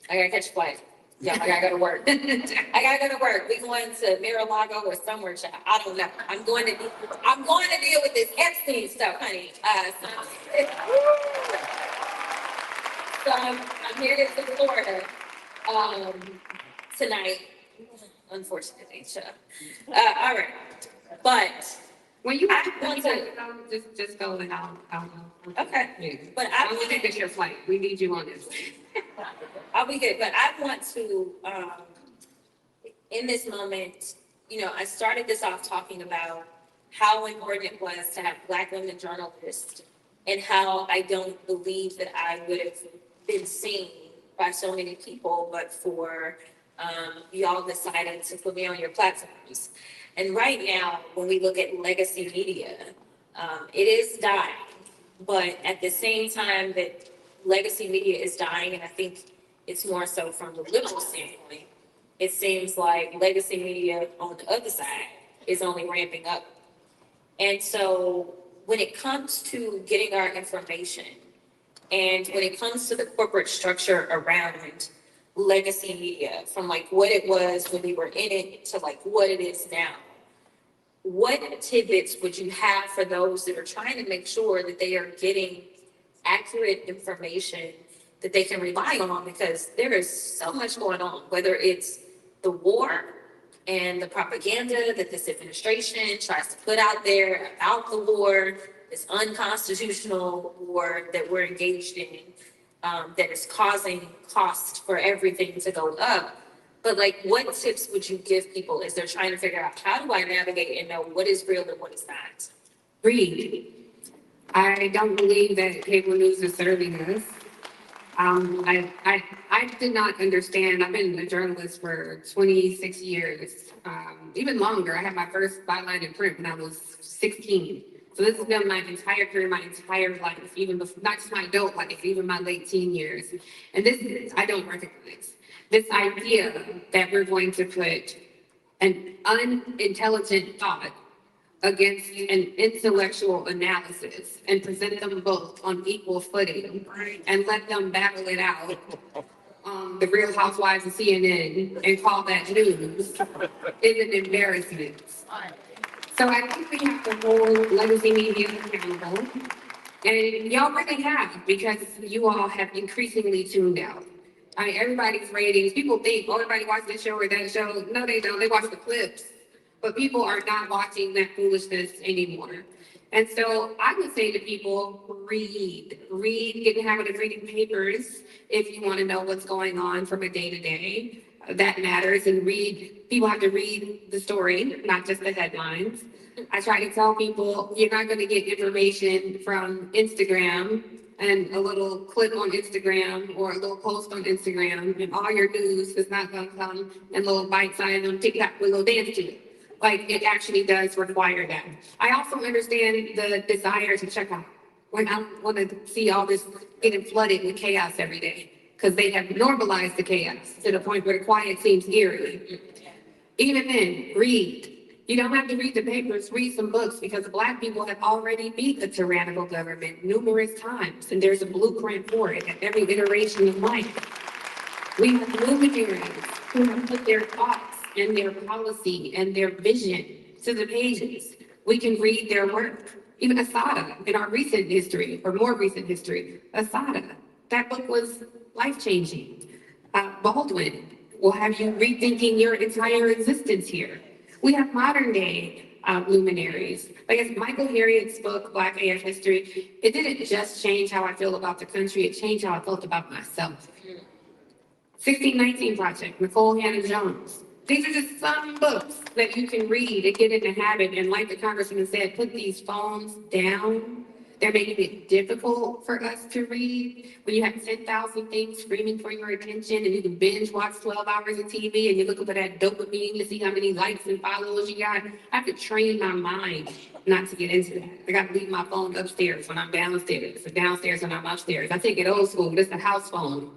I gotta catch a flight. Yeah, I gotta go to work. I gotta go to work. We going to Mar-a-Lago or somewhere, child. I don't know. I'm going to deal with this Epstein stuff, honey. So I'm here to Florida tonight, unfortunately. All right, but when you I want to just go and I'll okay. Yeah. But I don't think it's your flight. We need you on this. I'll be good. But I want to in this moment, you know, I started this off talking about how important it was to have Black women journalists and how I don't believe that I would have been seen by so many people, but for y'all decided to put me on your platforms. And right now, when we look at legacy media, it is dying. But at the same time that legacy media is dying, and I think it's more so from the liberal standpoint, it seems like legacy media on the other side is only ramping up. And so when it comes to getting our information, and when it comes to the corporate structure around legacy media, from like what it was when we were in it to like what it is now, what tidbits would you have for those that are trying to make sure that they are getting accurate information that they can rely on? Because there is so much going on, whether it's the war and the propaganda that this administration tries to put out there about the war, this unconstitutional war that we're engaged in, that is causing cost for everything to go up. But like, what tips would you give people as they're trying to figure out, how do I navigate and know what is real and what is not? Read. I don't believe that cable news is serving us. I did not understand. I've been a journalist for 26 years, even longer. I had my first byline in print when I was 16. So this has been my entire career, my entire life, even before, not just my adult life, even my late teen years. And this, I don't recognize. This idea that we're going to put an unintelligent thought against an intellectual analysis and present them both on equal footing and let them battle it out on the Real Housewives of CNN and call that news is an embarrassment. So I think we have to hold legacy media accountable, and y'all really have, because you all have increasingly tuned out. I mean, everybody's ratings, people think, oh, everybody watched this show or that show. No, they don't. They watch the clips. But people are not watching that foolishness anymore. And so I would say to people, read, get in the habit of reading papers if you want to know what's going on from a day to day. That matters. And people have to read the story, not just the headlines. I try to tell people, you're not going to get information from Instagram and a little clip on Instagram or a little post on Instagram, and all your news is not going to come in little bite size on TikTok with a little dance to it. Like, it actually does require that. I also understand the desire to check out. When I want to see all this getting flooded with chaos every day. because they have normalized the chaos to the point where the quiet seems eerie. Even then, read. You don't have to read the papers, read some books, because Black people have already beat a tyrannical government numerous times, and there's a blueprint for it at every iteration of life. We have luminaries who have put their thoughts and their policy and their vision to the pages. We can read their work. Even Asada, in our recent history, or more recent history, Asada, that book was life-changing. Baldwin will have you rethinking your entire existence here. We have modern day luminaries. Like as Michael Harriot's book, Black AF History, it didn't just change how I feel about the country, it changed how I felt about myself. 1619 Project, Nicole Hannah Jones. These are just some books that you can read and get in the habit. And like the congressman said, put these phones down. They're making it difficult for us to read. When you have 10,000 things screaming for your attention and you can binge watch 12 hours of TV and you're looking for that dopamine to see how many likes and follows you got, I have to train my mind not to get into that. I got to leave my phone upstairs when I'm downstairs, or downstairs when I'm upstairs. I take it old school, but it's a house phone.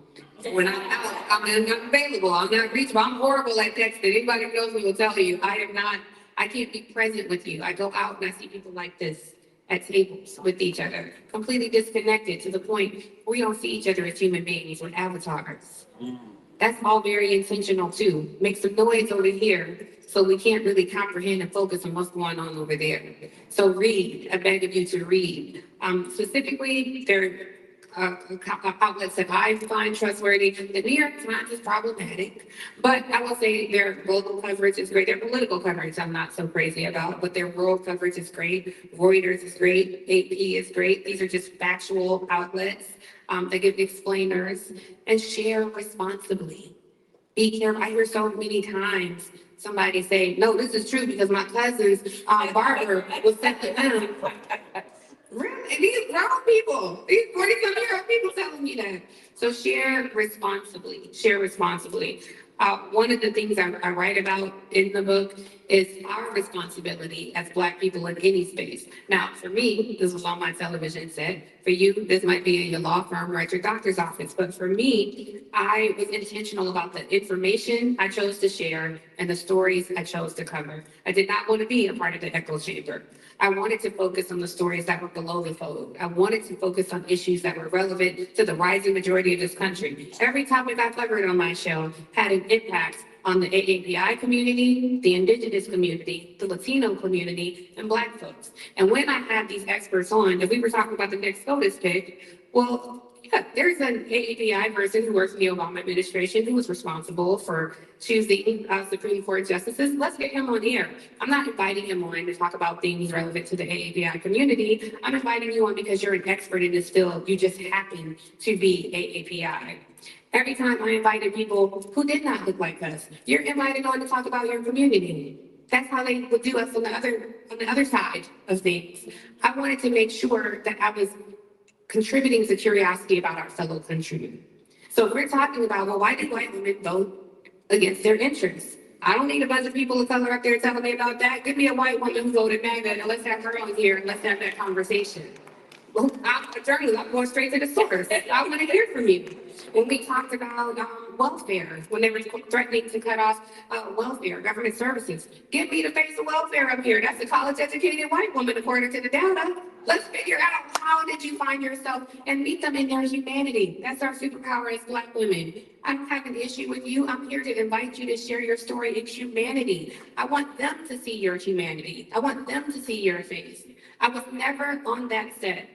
When I'm out, I'm unavailable. I'm not reachable. I'm horrible at texting. Anybody who knows me will tell you I can't be present with you. I go out and I see people like this at tables with each other, completely disconnected to the point we don't see each other as human beings with avatars. That's all very intentional too. Make some noise over here so we can't really comprehend and focus on what's going on over there. So read. I beg of you to read. Specifically, there outlets that I find trustworthy. The New York Times is problematic, but I will say their global coverage is great. Their political coverage I'm not so crazy about, but their world coverage is great. Reuters is great. AP is great. These are just factual outlets. They give explainers and share responsibly. Be careful. I hear so many times somebody say, no, this is true because my cousin's barber was sent to them. Really? And these grown people, these 40-some-year-old people telling me that. So share responsibly. Share responsibly. One of the things I write about in the book is our responsibility as Black people in any space. Now, for me, this was on my television set. For you, this might be in your law firm or at your doctor's office. But for me, I was intentional about the information I chose to share and the stories I chose to cover. I did not want to be a part of the echo chamber. I wanted to focus on the stories that were below the fold. I wanted to focus on issues that were relevant to the rising majority of this country. Every topic I covered on my show had an impact on the AAPI community, the indigenous community, the Latino community, and Black folks. And when I had these experts on, if we were talking about the next SCOTUS pick, well, yeah, there's an AAPI person who works in the Obama administration who was responsible for choosing Supreme Court justices. Let's get him on here. I'm not inviting him on to talk about things relevant to the AAPI community. I'm inviting you on because you're an expert in this field. You just happen to be AAPI. Every time I invited people who did not look like us, you're invited on to talk about your community. That's how they would do us on the other side of things. I wanted to make sure that I was contributing to curiosity about our fellow countrymen. So if we're talking about, well, why do white women vote against their interests? I don't need a bunch of people of color up there telling me about that. Give me a white woman who voted MAGA and let's have her on here and let's have that conversation. Well, I'm a journalist. I'm going straight to the source. I want to hear from you. When we talked about welfare, when they were threatening to cut off welfare, government services, give me the face of welfare up here. That's a college-educated white woman, according to the data. Let's figure out how did you find yourself and meet them in their humanity. That's our superpower as Black women. I don't have an issue with you. I'm here to invite you to share your story in humanity. I want them to see your humanity. I want them to see your face. I was never on that set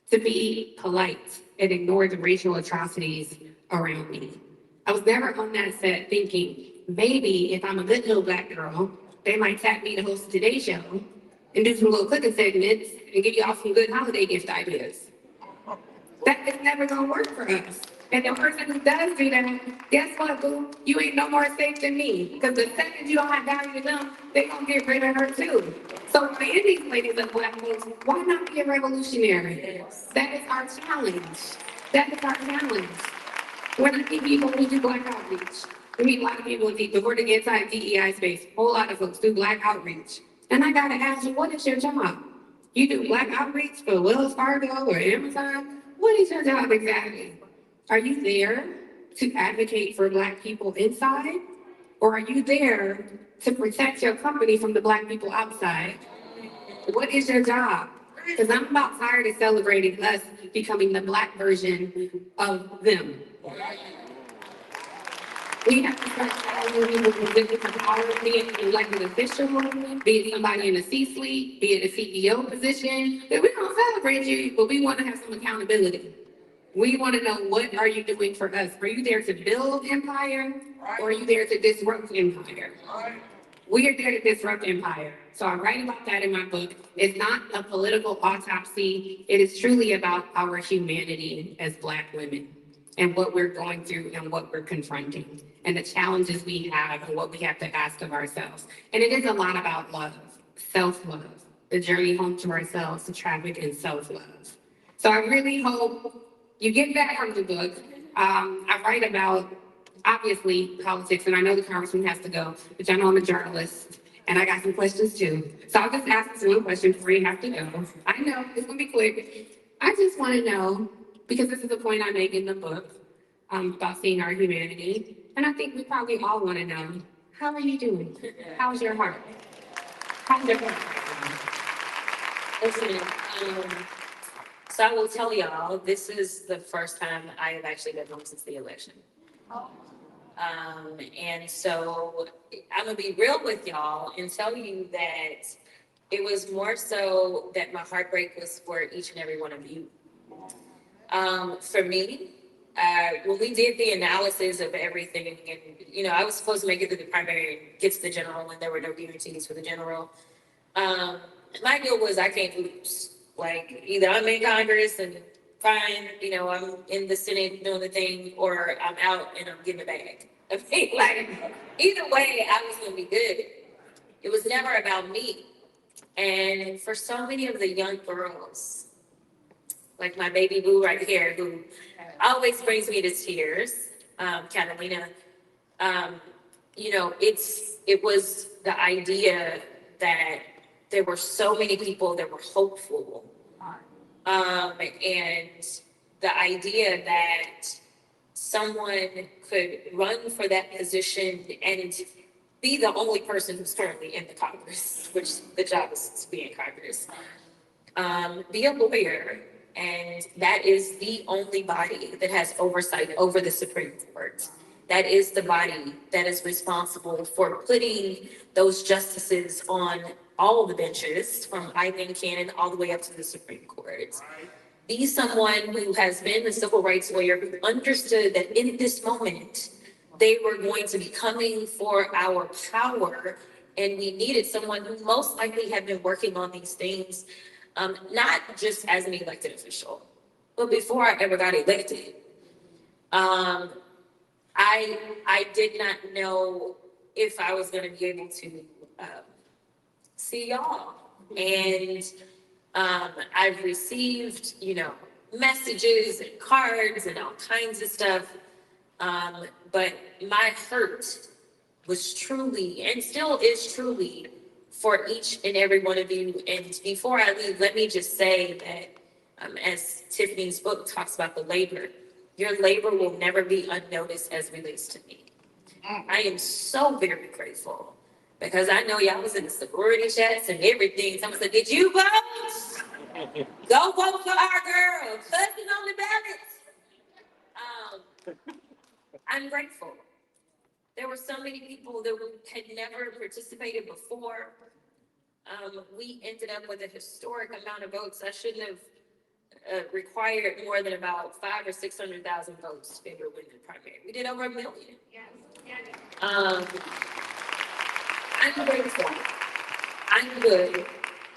to be polite and ignore the racial atrocities around me. I was never on that set thinking, maybe if I'm a good little Black girl, they might tap me to host a Today Show and do some little cooking segments and give y'all some good holiday gift ideas. That is never gonna work for us. And the person who does do that, guess what, boo? You ain't no more safe than me. Because the second you don't have value to them, they gonna get rid of her too. So for the Indies ladies and Black folks, why not be a revolutionary? That is our challenge. That is our challenge. When I meet people who do Black outreach, we meet a lot of people before they get inside DEI space, a whole lot of folks do Black outreach. And I gotta ask you, what is your job? You do Black outreach for Wells Fargo or Amazon? What is your job exactly? Are you there to advocate for Black people inside? Or are you there to protect your company from the Black people outside? What is your job? Because I'm about tired of celebrating us becoming the Black version of them. We have to start challenging people with different power, be it an elected official, be it somebody in a C-suite, be it a CEO position. But we don't celebrate you, but we want to have some accountability. We want to know, what are you doing for us? Are you there to build empire, or are you there to disrupt empire? We are there to disrupt empire. So I write about that in my book. It's not a political autopsy. It is truly about our humanity as Black women and what we're going through and what we're confronting and the challenges we have and what we have to ask of ourselves. And it is a lot about love, self-love, the journey home to ourselves, the traffic in self-love. So I really hope you get that from the book. I write about, obviously, politics, and I know the congressman has to go, but y'all know I'm a journalist, and I got some questions too. So I'll just ask this one question before you have to go. I know, it's gonna be quick. I just wanna know, because this is a point I make in the book, about seeing our humanity, and I think we probably all wanna know, how are you doing? How's your heart? How's your heart? Listen, so I will tell y'all, this is the first time I have actually been home since the election. And so I'm gonna be real with y'all and tell you that it was more so that my heartbreak was for each and every one of you. For me, when we did the analysis of everything, and I was supposed to make it to the primary and get to the general, and there were no guarantees for the general. My deal was I can't lose. Like, either I'm in Congress and fine, I'm in the Senate doing the thing, or I'm out and I'm getting a bag. I mean, like, either way, I was gonna be good. It was never about me. And for so many of the young girls, like my baby boo right here, who always brings me to tears, Catalina, it was the idea that there were so many people that were hopeful. And the idea that someone could run for that position and be the only person who's currently in the Congress, which the job is to be in Congress, be a lawyer, and that is the only body that has oversight over the Supreme Court. That is the body that is responsible for putting those justices on all the benches, from Ivan Cannon all the way up to the Supreme Court. Be someone who has been a civil rights lawyer, who understood that in this moment, they were going to be coming for our power, and we needed someone who most likely had been working on these things, not just as an elected official, but before I ever got elected. I did not know if I was going to be able to see y'all. And I've received, messages and cards and all kinds of stuff. But my hurt was truly, and still is truly, for each and every one of you. And before I leave, let me just say that, as Tiffany's book talks about the labor, your labor will never be unnoticed as relates to me. I am so very grateful, because I know y'all was in the sorority chats and everything. Someone said, "Did you vote? Go vote for our girl. Cousin on the ballot." I'm grateful. There were so many people that had never participated before. We ended up with a historic amount of votes. I shouldn't have required more than about 500,000 or 600,000 votes to be able to win the primary. We did over 1 million. I'm grateful. I'm good.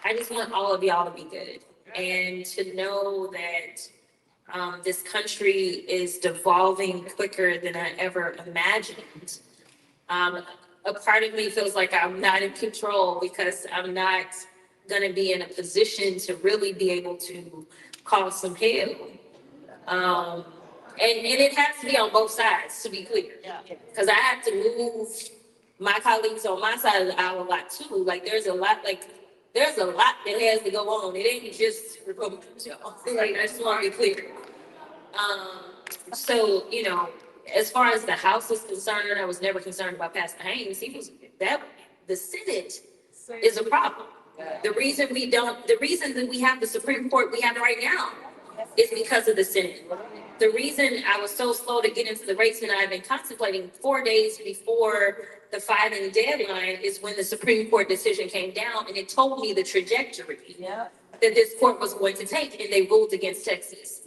I just want all of y'all to be good, and to know that this country is devolving quicker than I ever imagined. A part of me feels like I'm not in control, because I'm not going to be in a position to really be able to cause some hell. And it has to be on both sides, to be clear, because I have to move my colleagues on my side of the aisle a lot too. Like, there's a lot that has to go on. It ain't just Republicans, y'all. Like, I just want to be clear. So, as far as the House is concerned, I was never concerned about Pastor Haynes. The Senate is a problem. The reason that we have the Supreme Court we have right now is because of the Senate. The reason I was so slow to get into the race and I've been contemplating 4 days before the filing deadline is when the Supreme Court decision came down and it told me the trajectory that this court was going to take, and they ruled against Texas.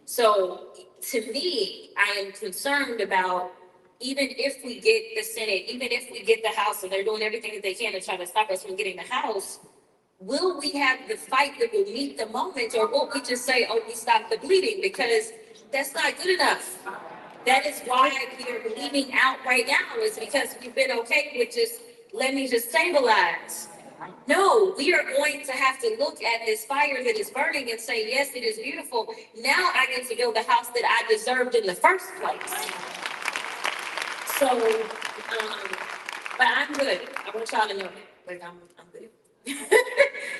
So to me, I am concerned about, even if we get the Senate, even if we get the House, and they're doing everything that they can to try to stop us from getting the House, will we have the fight that will meet the moment, or will we just say, oh, we stopped the bleeding? Because that's not good enough. That is why we are bleeding out right now, is because we've been okay with just, let me just stabilize. No, we are going to have to look at this fire that is burning and say, yes, it is beautiful. Now I get to build the house that I deserved in the first place. So, but I'm good. I want y'all to know that. Like, I'm good.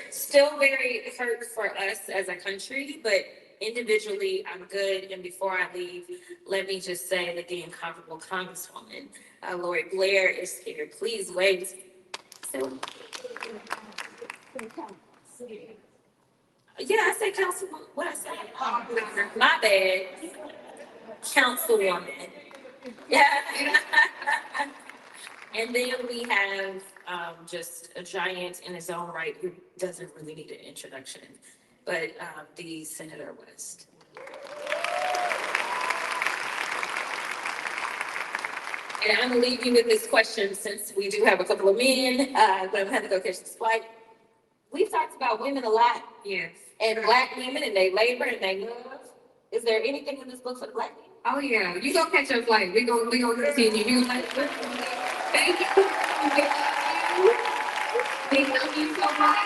Still very hurt for us as a country, but individually, I'm good. And before I leave, let me just say that the incomparable Congresswoman, Lori Blair, is here. Please wait. So, yeah, I said councilwoman. What I say? My bad. Councilwoman. Yeah. And then we have just a giant in his own right who doesn't really need an introduction, but the Senator West. And I'm gonna leave you with this question, since we do have a couple of men, but I'm gonna have to go catch this flight. We've talked about women a lot, Yes. and Black women, and they labor and they love. Is there anything in this book for the Black men? Oh yeah, you gonna catch up like we gonna continue. You like, thank you. We love you so much.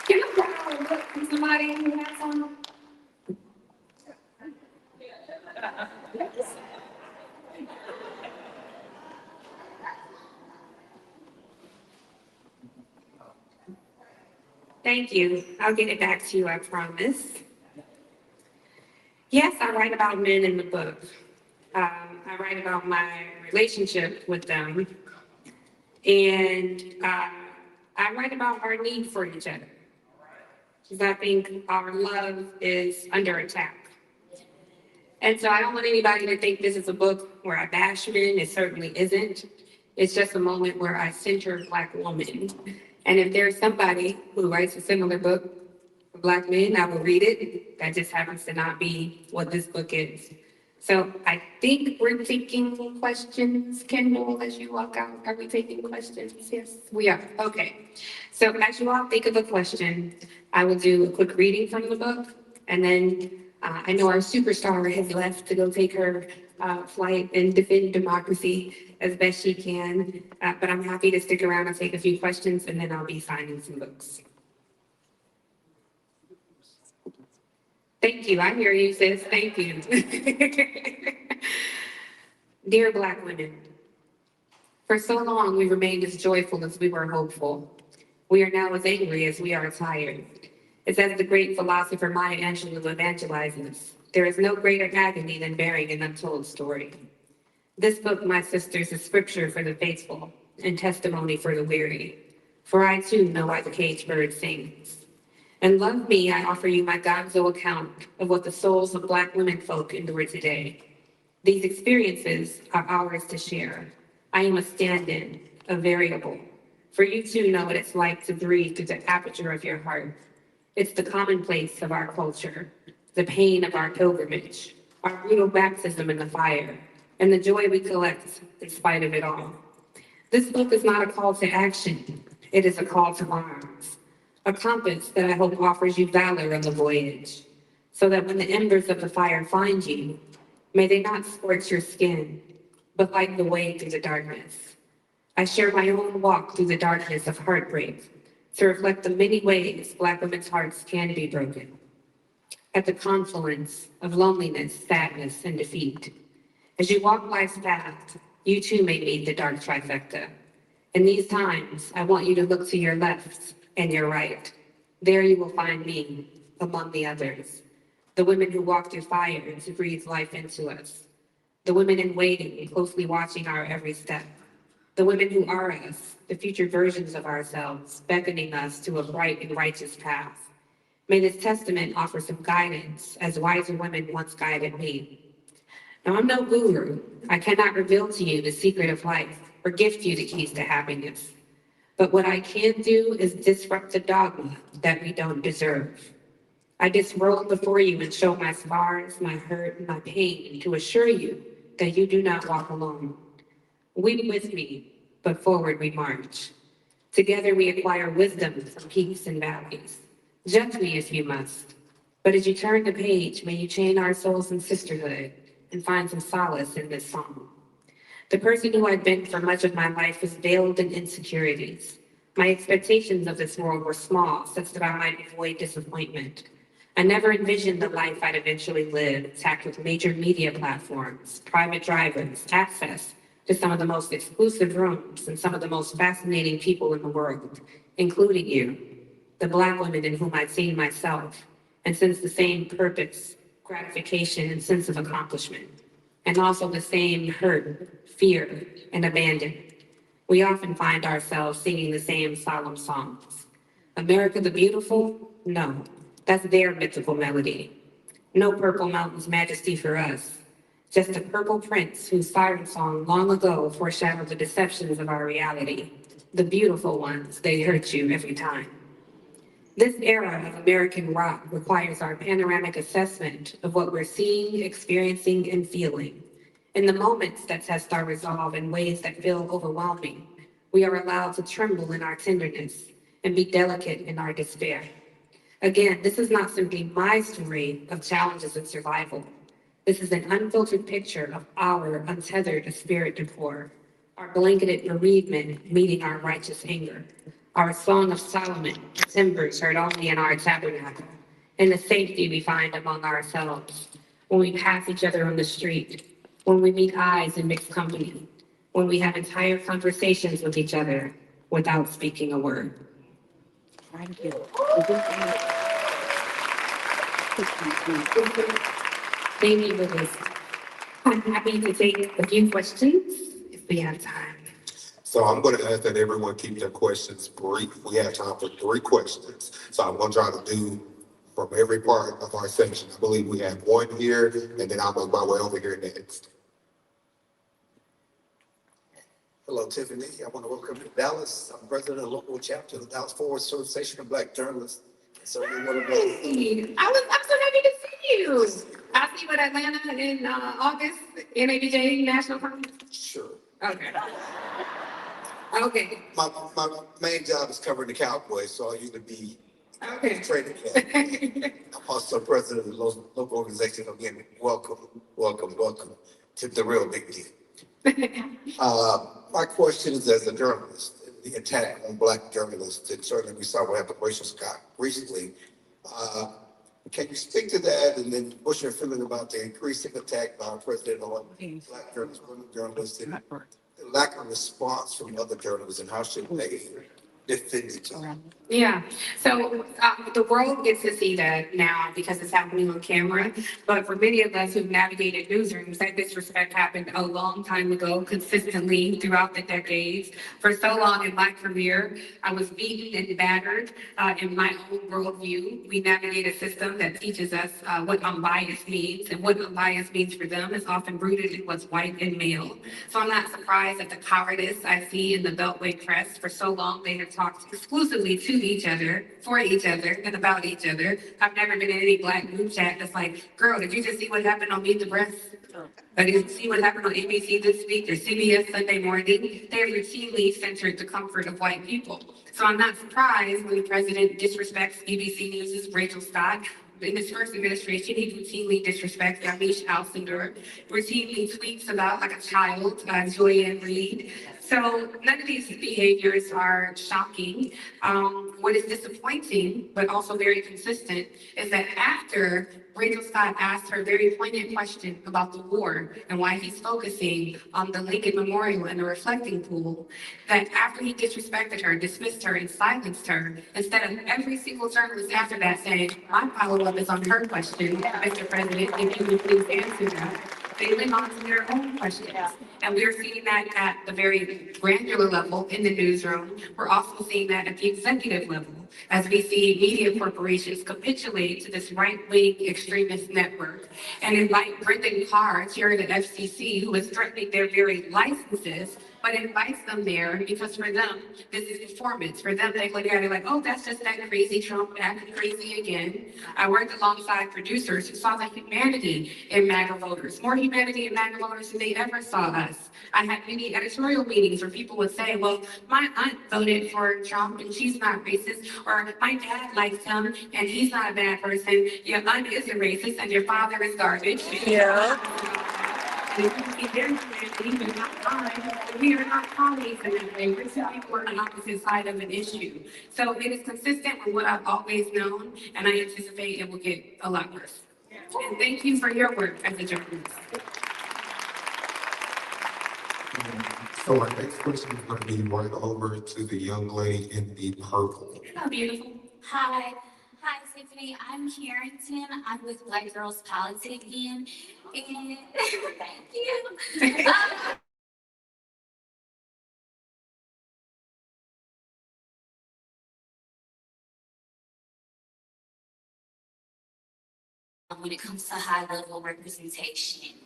Can I borrow a book from somebody who has some? Thank you. I'll get it back to you, I promise. Yes, I write about men in the book. I write about my relationship with them. And I write about our need for each other. Because I think our love is under attack. And so I don't want anybody to think this is a book where I bash men. It certainly isn't. It's just a moment where I center Black women. And if there's somebody who writes a similar book for Black men, I will read it. That just happens to not be what this book is. So I think we're taking questions, Kendall, as you walk out. Are we taking questions? Yes, we are. Okay. So as you all think of a question, I will do a quick reading from the book. And then I know our superstar has left to go take her flight and defend democracy as best she can. But I'm happy to stick around and take a few questions, and then I'll be signing some books. Thank you. I hear you, sis. Thank you. Dear Black women, for so long we remained as joyful as we were hopeful. We are now as angry as we are tired. It's as the great philosopher Maya Angelou evangelizes us. There is no greater agony than bearing an untold story. This book, my sisters, is scripture for the faithful and testimony for the weary. For I too know why the caged bird sings. And love me, I offer you my gonzo account of what the souls of Black women folk endure today. These experiences are ours to share. I am a stand-in, a variable. For you too know what it's like to breathe through the aperture of your heart. It's the commonplace of our culture, the pain of our pilgrimage, our brutal baptism in the fire, and the joy we collect in spite of it all. This book is not a call to action. It is a call to arms. A compass that I hope offers you valor on the voyage, so that when the embers of the fire find you, may they not scorch your skin, but light the way through the darkness. I share my own walk through the darkness of heartbreak to reflect the many ways Black women's hearts can be broken. At the confluence of loneliness, sadness, and defeat. As you walk life's path, you too may meet the dark trifecta. In these times, I want you to look to your left and your right. There you will find me among the others. The women who walk through fire to breathe life into us. The women in waiting, closely watching our every step. The women who are us, the future versions of ourselves, beckoning us to a bright and righteous path. May this testament offer some guidance as wiser women once guided me. Now, I'm no guru. I cannot reveal to you the secret of life or gift you the keys to happiness. But what I can do is disrupt the dogma that we don't deserve. I disrobe before you and show my scars, my hurt, and my pain to assure you that you do not walk alone. Weep with me, but forward we march. Together we acquire wisdom from peaks and valleys. Judge me if you must. But as you turn the page, may you chain our souls in sisterhood and find some solace in this song. The person who I've been for much of my life was veiled in insecurities. My expectations of this world were small, such that I might avoid disappointment. I never envisioned the life I'd eventually live, packed with major media platforms, private drivers, access to some of the most exclusive rooms and some of the most fascinating people in the world, including you, the Black women in whom I'd seen myself, and sense the same purpose, gratification, and sense of accomplishment, and also the same hurt, fear, and abandonment. We often find ourselves singing the same solemn songs. America the Beautiful? No, that's their mythical melody. No Purple Mountain's majesty for us. Just a purple prince whose siren song long ago foreshadowed the deceptions of our reality. The beautiful ones, they hurt you every time. This era of American rock requires our panoramic assessment of what we're seeing, experiencing, and feeling. In the moments that test our resolve in ways that feel overwhelming, we are allowed to tremble in our tenderness and be delicate in our despair. Again, this is not simply my story of challenges and survival. This is an unfiltered picture of our untethered spirit decor, our blanketed bereavement meeting our righteous anger, our song of Solomon, timbers heard only in our tabernacle, and the safety we find among ourselves when we pass each other on the street, when we meet eyes in mixed company, when we have entire conversations with each other without speaking a word. Thank you. Thank you for this. I'm happy to take a few questions if we have time. So I'm going to ask that everyone keep their questions brief. We have time for 3 questions. So I'm going to try to do from every part of our section. I believe we have 1 here, and then I'll make my way over here next. Hello, Tiffany. I want to welcome you to Dallas. I'm president of the local chapter of the Dallas Forward Association of Black Journalists. So we want to Hey, I'm so happy to see you. I'll see you at Atlanta in August, NABJ National Conference. Sure. Okay. Okay. My main job is covering the Cowboys, so I usually be Okay. training camp. I'm also president of the local organization. Again, welcome to the real big deal. My question is, as a journalist, the attack on Black journalists, and certainly we saw what happened to Rachel Scott recently. Can you speak to that, and then what's your feeling about the increasing attack by our president on Black journalists, women journalists, and the lack of response from other journalists, and how should they defend each other? Yeah. So the world gets to see that now because it's happening on camera. But for many of us who've navigated newsrooms, that disrespect happened a long time ago, consistently throughout the decades. For so long in my career, I was beaten and battered in my own worldview. We navigate a system that teaches us what unbiased means, and what unbiased means for them is often rooted in what's white and male. So I'm not surprised at the cowardice I see in the Beltway press. For so long, they have talked exclusively to each other, for each other, and about each other. I've never been in any Black group chat that's like, girl, did you just see what happened on Meet the Press? Or did you see what happened on ABC this week or CBS Sunday morning? They have routinely centered the comfort of white people. So I'm not surprised when the president disrespects ABC News' Rachel Scott. In his first administration, he routinely disrespects Yamiche Alcindor, routinely tweets about like a child, Joyanne Reed. So none of these behaviors are shocking. What is disappointing, but also very consistent, is that after Rachel Scott asked her very poignant question about the war and why he's focusing on the Lincoln Memorial and the reflecting pool, that after he disrespected her, dismissed her, and silenced her, instead of every single journalist after that saying, my follow-up is on her question, Mr. President, if you would please answer that. They went on to their own questions. And we're seeing that at the very granular level in the newsroom. We're also seeing that at the executive level as we see media corporations capitulate to this right-wing extremist network and invite Brendan Carr, chair of the FCC, who is threatening their very licenses, but invites them there because for them, this is performance. For them, they look at it like, oh, that's just that crazy Trump acting crazy again. I worked alongside producers who saw the humanity in MAGA voters, more humanity in MAGA voters than they ever saw us. I had many editorial meetings where people would say, well, my aunt voted for Trump and she's not racist, or my dad likes him and he's not a bad person. Your aunt is a racist and your father is garbage. Yeah. And you can see their humanity, but not mine. We are not colleagues in that way. We're two people on the opposite side of an issue. So it is consistent with what I've always known, and I anticipate it will get a lot worse. And thank you for your work as a journalist. So our next question is going to be right over to the young lady in the purple. How beautiful. Hi. Hi, Tiffany. I'm Carrington. I'm with Black Girls Politicking. And thank you. When it comes to high-level representation.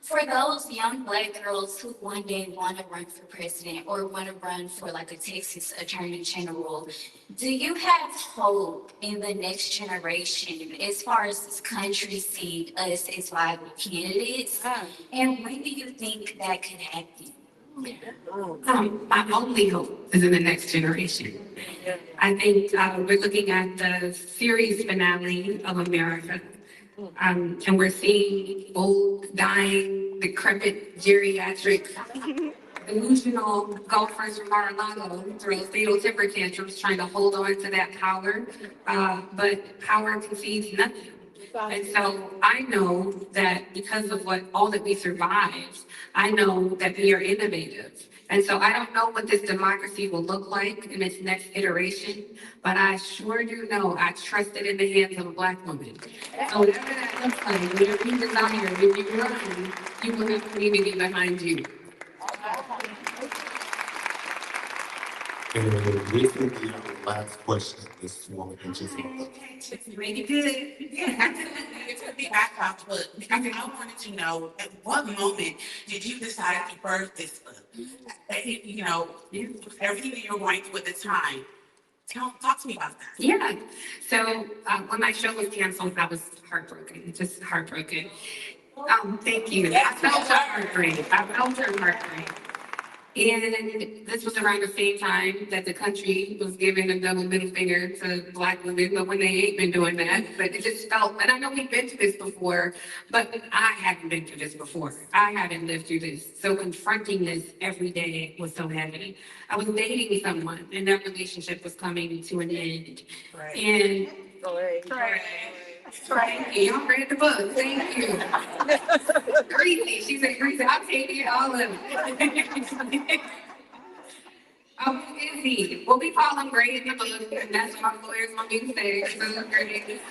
For those young Black girls who one day want to run for president or want to run for like a Texas attorney general, do you have hope in the next generation as far as this country seeing us as viable candidates? And when do you think that could happen? My only hope is in the next generation. I think we're looking at the series finale of America. And we're seeing old, dying, decrepit, geriatric, delusional golfers from Mar-a-Lago throw fatal temper tantrums trying to hold on to that power. But power concedes nothing. And so I know that because of all that we survived, I know that we are innovative. And so I don't know what this democracy will look like in its next iteration, but I sure do know I trust it in the hands of a Black woman. So whatever that looks like, whatever you desire, if you run, you will have community behind you. And this will be our last question. This woman can just. Make it good. It's gonna be back off, but I wanted to know at what moment did you decide to birth this book? You know, everything that you're going through at the time. Talk to me about that. Yeah. So when my show was canceled, I was heartbroken, just heartbroken. Thank you. I felt her heartbreak. I felt her heartbreak. And this was around the same time that the country was giving a double middle finger to Black women, but when they ain't been doing that, but it just felt, and I know we've been through this before, but I hadn't been through this before. I hadn't lived through this. So confronting this every day was so heavy. I was dating someone and that relationship was coming to an end. Right. And thank you. Y'all read the book. Thank you. Greasy. She said greasy. I'm taking it all of it. Oh, who is he? Well, we call him Gray in the book, and that's what our lawyers want me to say. So great.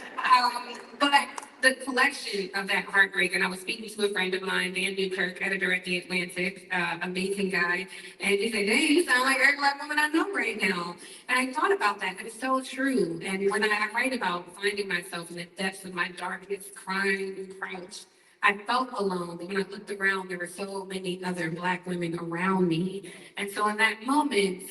But the collection of that heartbreak, and I was speaking to a friend of mine, Dan Newkirk, editor at The Atlantic, amazing guy, and he said, "Dang, you sound like every Black woman I know right now." And I thought about that, and it's so true. And when I write about finding myself in the depths of my darkness, crying and crouched, I felt alone, but when I looked around, there were so many other Black women around me. And so in that moment,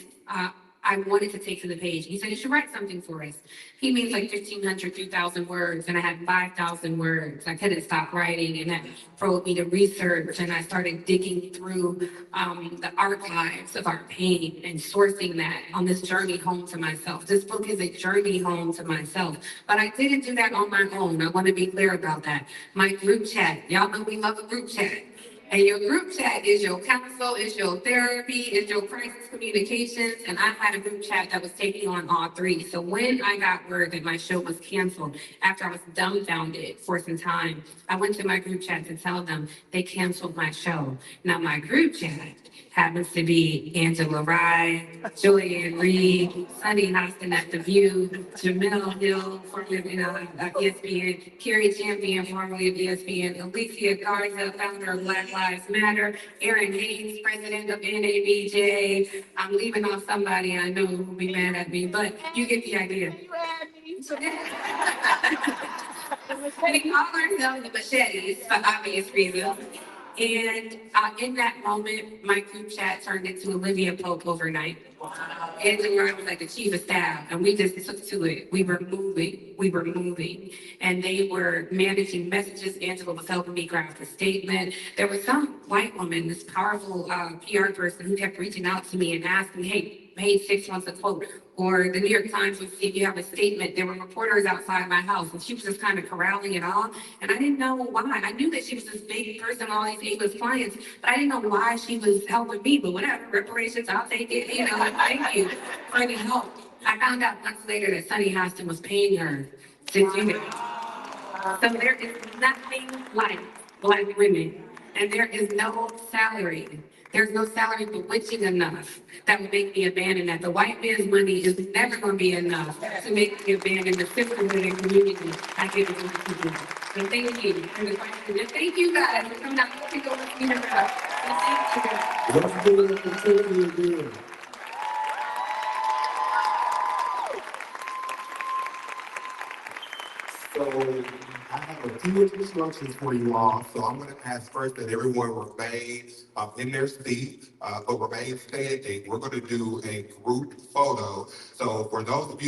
I wanted to take to the page. He said, "You should write something for us." He means like 1,500, 2,000 words, and I had 5,000 words. I couldn't stop writing, and that drove me to research, and I started digging through the archives of our pain and sourcing that on this journey home to myself. This book is a journey home to myself, but I didn't do that on my own. I want to be clear about that. My group chat, y'all know we love a group chat. And your group chat is your counsel, is your therapy, is your crisis communications. And I had a group chat that was taking on all three. So when I got word that my show was canceled, after I was dumbfounded for some time, I went to my group chat to tell them they canceled my show. Now my group chat happens to be Angela Rye, Joanne Reed, Sunny Hostin at The View, Jamel Hill, formerly of ESPN, Carrie Champion, formerly of ESPN, Alicia Garza, founder of Black Lives Matter, Aaron Haynes, president of NABJ. I'm leaving off somebody I know who will be mad at me, but you get the idea. We call ourselves the machetes for obvious reasons. And in that moment, my group chat turned into Olivia Pope overnight. Angela was like the chief of staff, and we just took to it. We were moving, and they were managing messages. Angela was helping me craft a statement. There was some white woman, this powerful PR person, who kept reaching out to me and asking, "Hey, page 6 wants a quote," or the New York Times would see if you have a statement. There were reporters outside my house, and she was just kind of corralling it all. And I didn't know why. I knew that she was this big person, all these A-list clients, but I didn't know why she was helping me. But whatever, reparations, I'll take it. Thank you for the help. I found out months later that Sunny Hostin was paying her to do that. So there is nothing like Black women, and there is no salary. There's no salary bewitching enough that would make me abandon that. The white man's money is never going to be enough to make me abandon the sisterhood and community I give it to my people. So thank you for the question. And thank you guys for coming out. I hope you go with me tomorrow. Thank you. Let's give it to Tiffany again. So I have a few instructions for you all. So I'm going to ask first that everyone remain in their seat, but remain standing. We're going to do a group photo. So for those of you